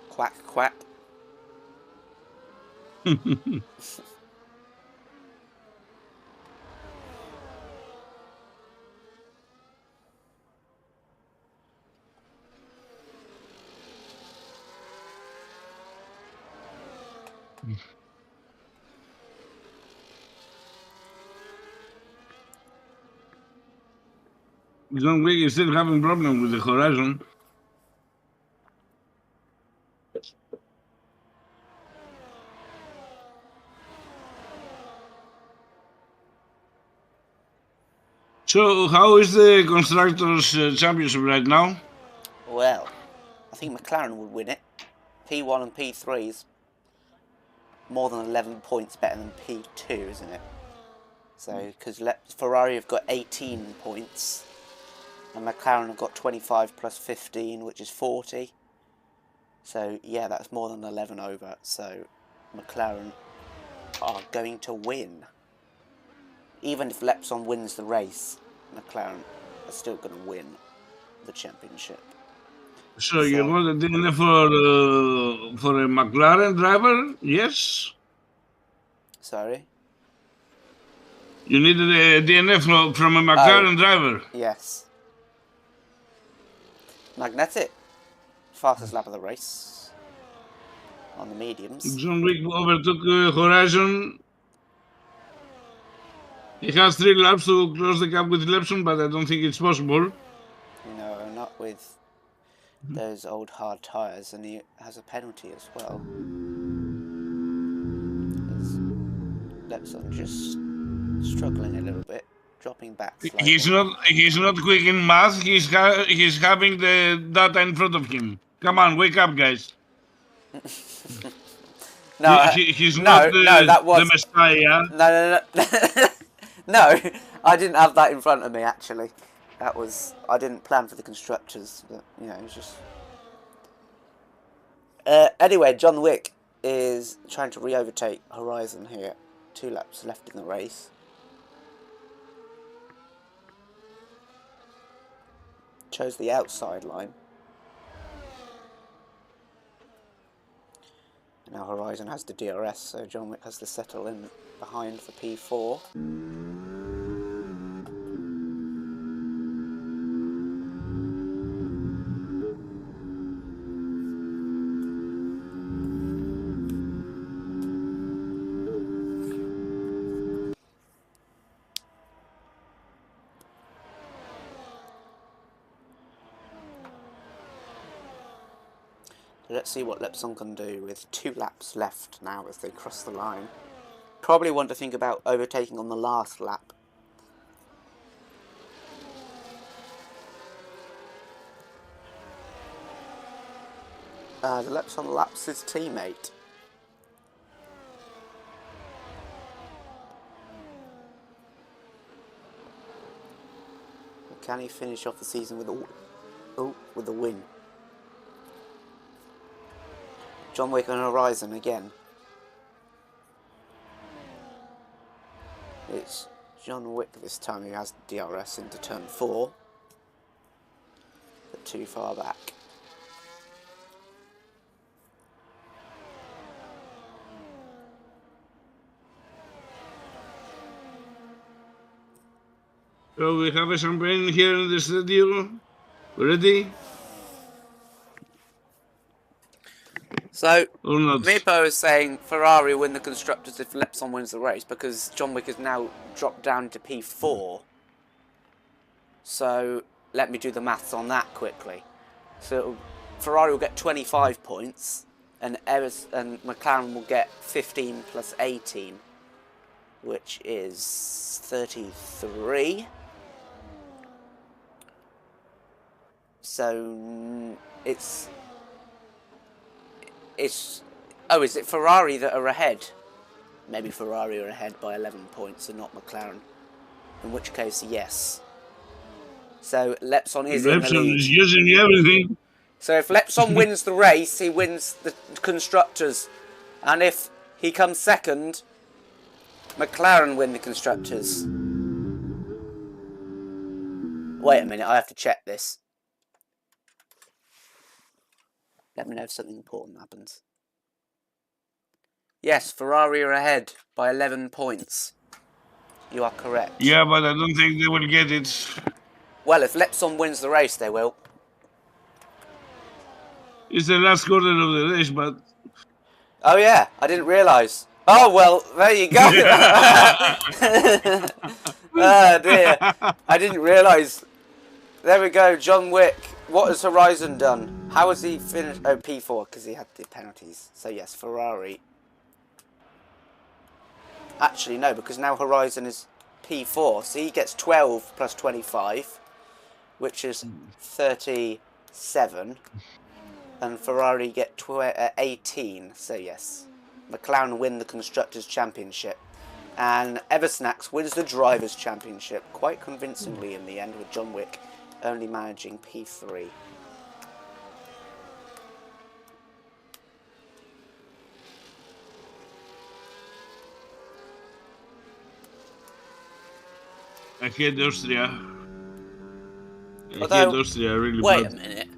Quack, quack. John Wick is still having problems with the Horizon. So, how is the Constructors' Championship right now? Well, I think McLaren would win it. P1 and P3 is more than 11 points better than P2, isn't it? So, because Ferrari have got 18 points, and McLaren have got 25 plus 15, which is 40. So, yeah, that's more than 11 over. So, McLaren are going to win. Even if Lepson wins the race, McLaren are still going to win the championship. So you want a dinner for a McLaren driver? Yes. Sorry? You needed a DNF from a McLaren driver. Yes. Magnetic. Fastest lap of the race. On the mediums. John Wick overtook Horizon. He has 3 laps to close the gap with Lepson, but I don't think it's possible. No, not with those old hard tyres, and he has a penalty as well. Lepson just struggling a little bit, dropping back slightly. He's not quick in math. He's having the data in front of him. Come on, wake up, guys. No, he's not the Messiah. No. No, I didn't have that in front of me, actually. I didn't plan for the constructors, but, you know, it was just... anyway, John Wick is trying to re-overtake Horizon here. 2 laps left in the race. Chose the outside line. Now Horizon has the DRS, so John Wick has to settle in behind for P4. Let's see what Lepson can do with 2 laps left now as they cross the line. Probably want to think about overtaking on the last lap. The Lepson laps his teammate. Can he finish off the season with a win? John Wick on Horizon again. It's John Wick this time who has DRS into turn 4. But too far back. So we have a champagne here in the studio. Ready? So, Meepo is saying Ferrari win the Constructors if Lepson wins the race, because John Wick has now dropped down to P4. So, let me do the maths on that quickly. So, Ferrari will get 25 points, and McLaren will get 15 plus 18, which is 33. So, is it Ferrari that are ahead? Maybe Ferrari are ahead by 11 points and not McLaren. In which case, yes. So Lepson is in the lead. Is using everything. So if Lepson wins the race, he wins the Constructors. And if he comes second, McLaren win the Constructors. Wait a minute, I have to check this. Let me know if something important happens. Yes, Ferrari are ahead by 11 points. You are correct. Yeah, but I don't think they will get it. Well, if Lepson wins the race, they will. It's the last quarter of the race, but... Oh yeah, I didn't realise. Oh well, there you go. Oh dear, I didn't realise. There we go, John Wick. What has Horizon done? How has he finished? Oh, P4, because he had the penalties. So yes, Ferrari. Actually, no, because now Horizon is P4. So he gets 12 plus 25, which is 37. And Ferrari get 18. So yes, McLaren win the Constructors' Championship. And Eversnacks wins the Drivers' Championship quite convincingly in the end, with John Wick only managing P3. I hate Austria. Really wait bad. a minute.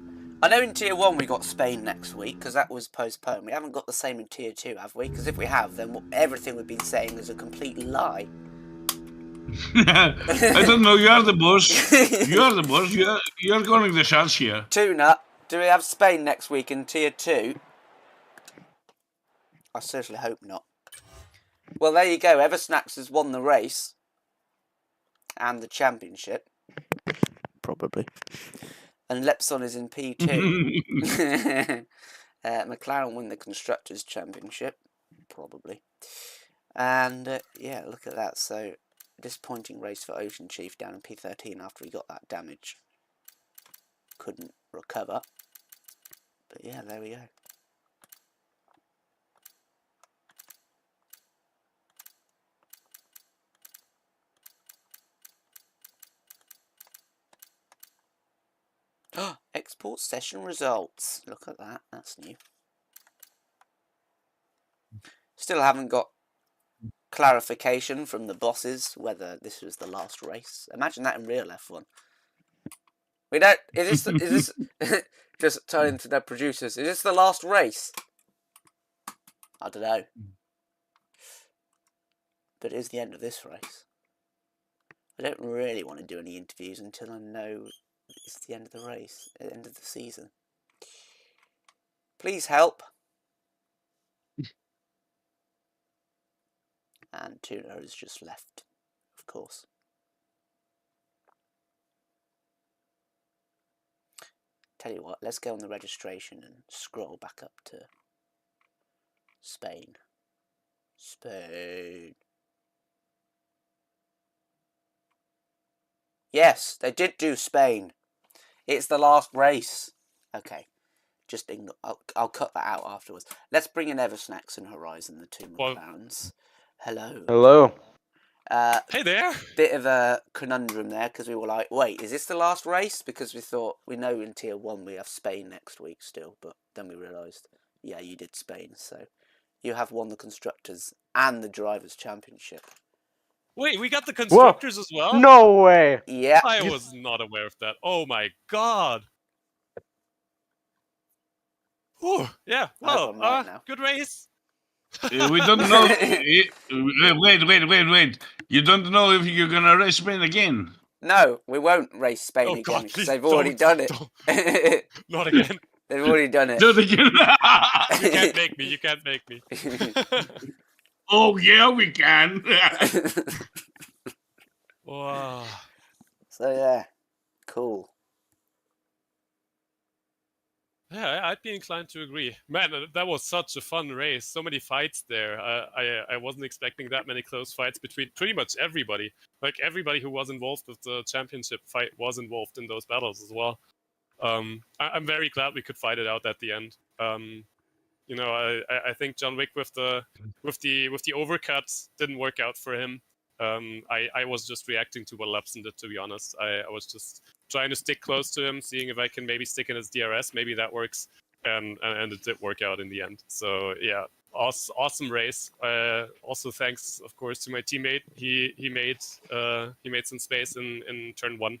I know in Tier 1 we got Spain next week, because that was postponed. We haven't got the same in Tier 2, have we? Because if we have, then everything we've been saying is a complete lie. I don't know. You are the boss. You are the boss. You are calling the shots here. Tuna, do we have Spain next week in Tier 2? I certainly hope not. Well, there you go. Eversnacks has won the race. And the championship. Probably. And Lepson is in P2. McLaren win the Constructors' Championship. Probably. And, yeah, look at that. So, disappointing race for Ocean Chief down in P13 after he got that damage. Couldn't recover. But, yeah, there we go. Export session results. Look at that. That's new. Still haven't got clarification from the bosses whether this was the last race. Imagine that in real F1. We don't. Is this just turning to the producers? Is this the last race? I don't know. But it is the end of this race. I don't really want to do any interviews until I know it's the end of the race, the end of the season. Please help. And Tuna has just left, of course. Tell you what, let's go on the registration and scroll back up to Spain. Spain. Yes, they did do Spain. It's the last race. Okay, just ignore. I'll cut that out afterwards. Let's bring in Eversnacks and Horizon, the two McLarens. Hello. Hello. Hey there. Bit of a conundrum there because we were like, wait, is this the last race? Because we thought, we know in Tier 1 we have Spain next week still, but then we realised, yeah, you did Spain, so you have won the Constructors and the Drivers' Championship. Wait, we got the Constructors as well? No way. Yeah. I was not aware of that. Oh my god. Whew, yeah, well, now. good race. We don't know. Wait. You don't know if you're gonna race Spain again. No, we won't race Spain Oh again god, because please they've already done it. Not again. They've already done it. Not again. You can't make me, you can't make me. Oh yeah, we can. Wow. So yeah, cool. Yeah, I'd be inclined to agree. Man, that was such a fun race. So many fights there. I wasn't expecting that many close fights between pretty much everybody. Like, everybody who was involved with the championship fight was involved in those battles as well. I'm very glad we could fight it out at the end. You know, I think John Wick with the overcuts didn't work out for him. I was just reacting to what Lapson did, to be honest. I was just trying to stick close to him, seeing if I can maybe stick in his DRS. Maybe that works, and it did work out in the end. So yeah, awesome race. Also thanks, of course, to my teammate. He made some space in turn 1.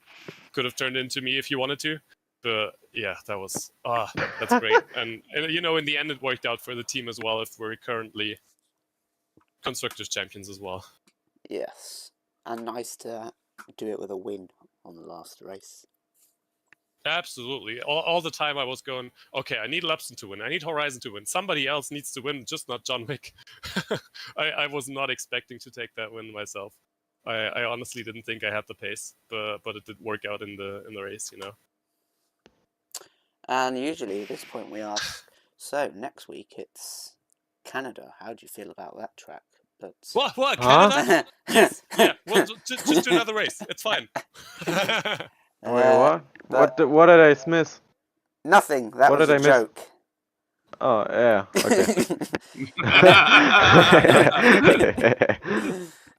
Could have turned into me if he wanted to. But yeah, that was that's great. And you know, in the end, it worked out for the team as well. If we're currently Constructors champions as well. Yes, and nice to do it with a win on the last race. Absolutely. All the time I was going, okay, I need Lepson to win. I need Horizon to win. Somebody else needs to win, just not John Wick. I was not expecting to take that win myself. I honestly didn't think I had the pace, but it did work out in the race, you know. And usually at this point we ask, so next week it's Canada. How do you feel about that track? But What? Canada? Yes. Yeah. Well, just do another race. It's fine. Wait, what? What did I miss? Nothing. That was a joke. Oh, yeah. Okay.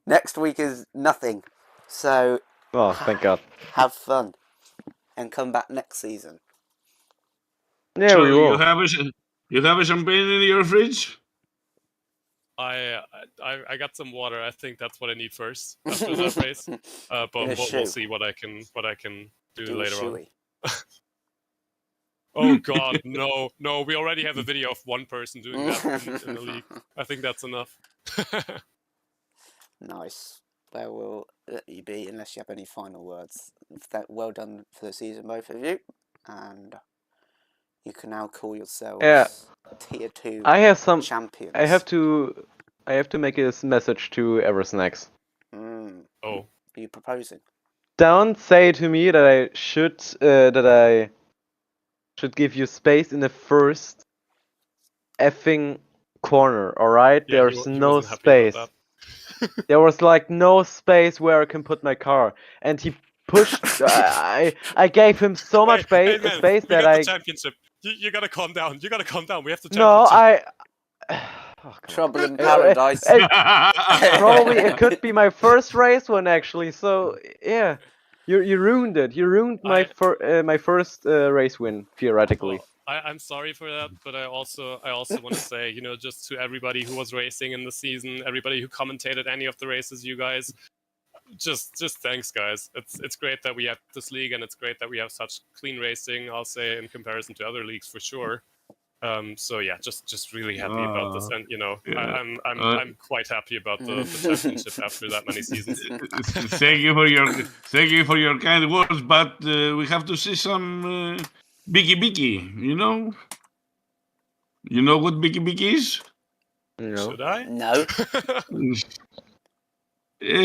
Next week is nothing. So, oh, thank God. Have fun and come back next season. Yeah, so we will. You have a champagne in your fridge? I got some water. I think that's what I need first after that race. But we'll see what I can do later on. Oh God, no! We already have a video of one person doing that in the league. I think that's enough. Nice. where we'll let you be unless you have any final words. Well done for the season, both of you, and you can now call yourselves Tier 2 I have some. champions. I have to make this message to Eversnacks. Oh. Are you proposing? Don't say to me that I should give you space in the first effing corner. All right, Yeah, there's he no wasn't happy about space. There was like no space where I can put my car, and he pushed. I gave him so much Hey, man, space we that got I. the championship. You gotta calm down. You gotta calm down. We have the No, championship. Oh, come Trouble on. in paradise. Probably it could be my first race one actually. So yeah, you ruined it. You ruined my first race win theoretically. Well, I'm sorry for that, but I also want to say, just to everybody who was racing in the season, everybody who commentated any of the races, you guys, just thanks, guys. It's great that we have this league, and it's great that we have such clean racing. I'll say in comparison to other leagues for sure. So yeah, just really happy about this, and I'm quite happy about the championship after that many seasons. Thank you for your kind words, but we have to see some Biki. You know what Biki is? No. Should I? No.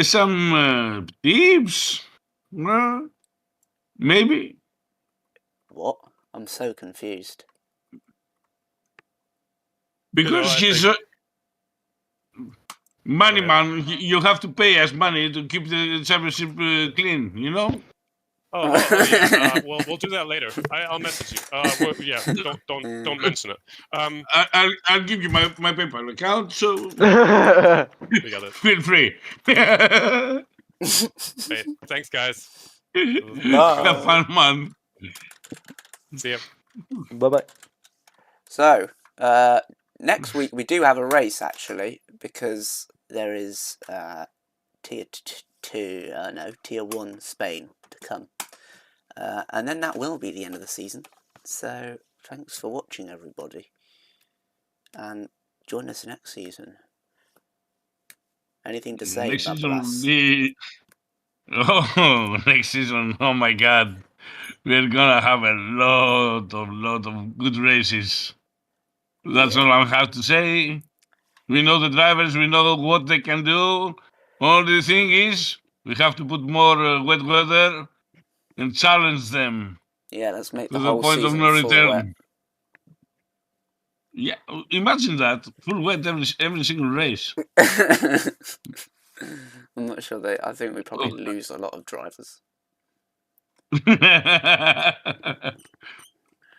Some tips? Maybe. What? I'm so confused. Because I he's think- money Go man. You have to pay us money to keep the championship clean. You know. Oh yeah. We'll do that later. I'll message you. Yeah. Don't mention it. I'll give you my PayPal account. So We got it. feel free. Hey, thanks, guys. Have fun, man. See ya. Bye bye. So, next week we do have a race actually, because there is Tier 1 Spain to come. And then that will be the end of the season. So, thanks for watching, everybody. And join us next season. Anything to say Next about season the will be. Oh, next season! Oh my God, we're gonna have a lot of good races. That's all I have to say. We know the drivers. We know what they can do. Only thing is, we have to put more wet weather and challenge them. Yeah, let's make to the the whole point of season no full return. wet. Yeah, imagine that full wet every single race. I'm not sure I think we probably lose a lot of drivers.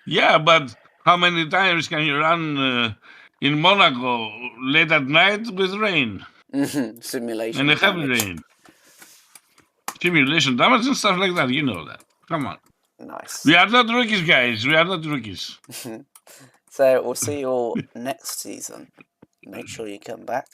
Yeah, but how many times can you run in Monaco late at night with rain Simulation and a heavy damage. rain? Simulation damage and stuff like that. You know that. Come on. Nice. We are not rookies, guys. We are not rookies. So we'll see you all next season. Make sure you come back.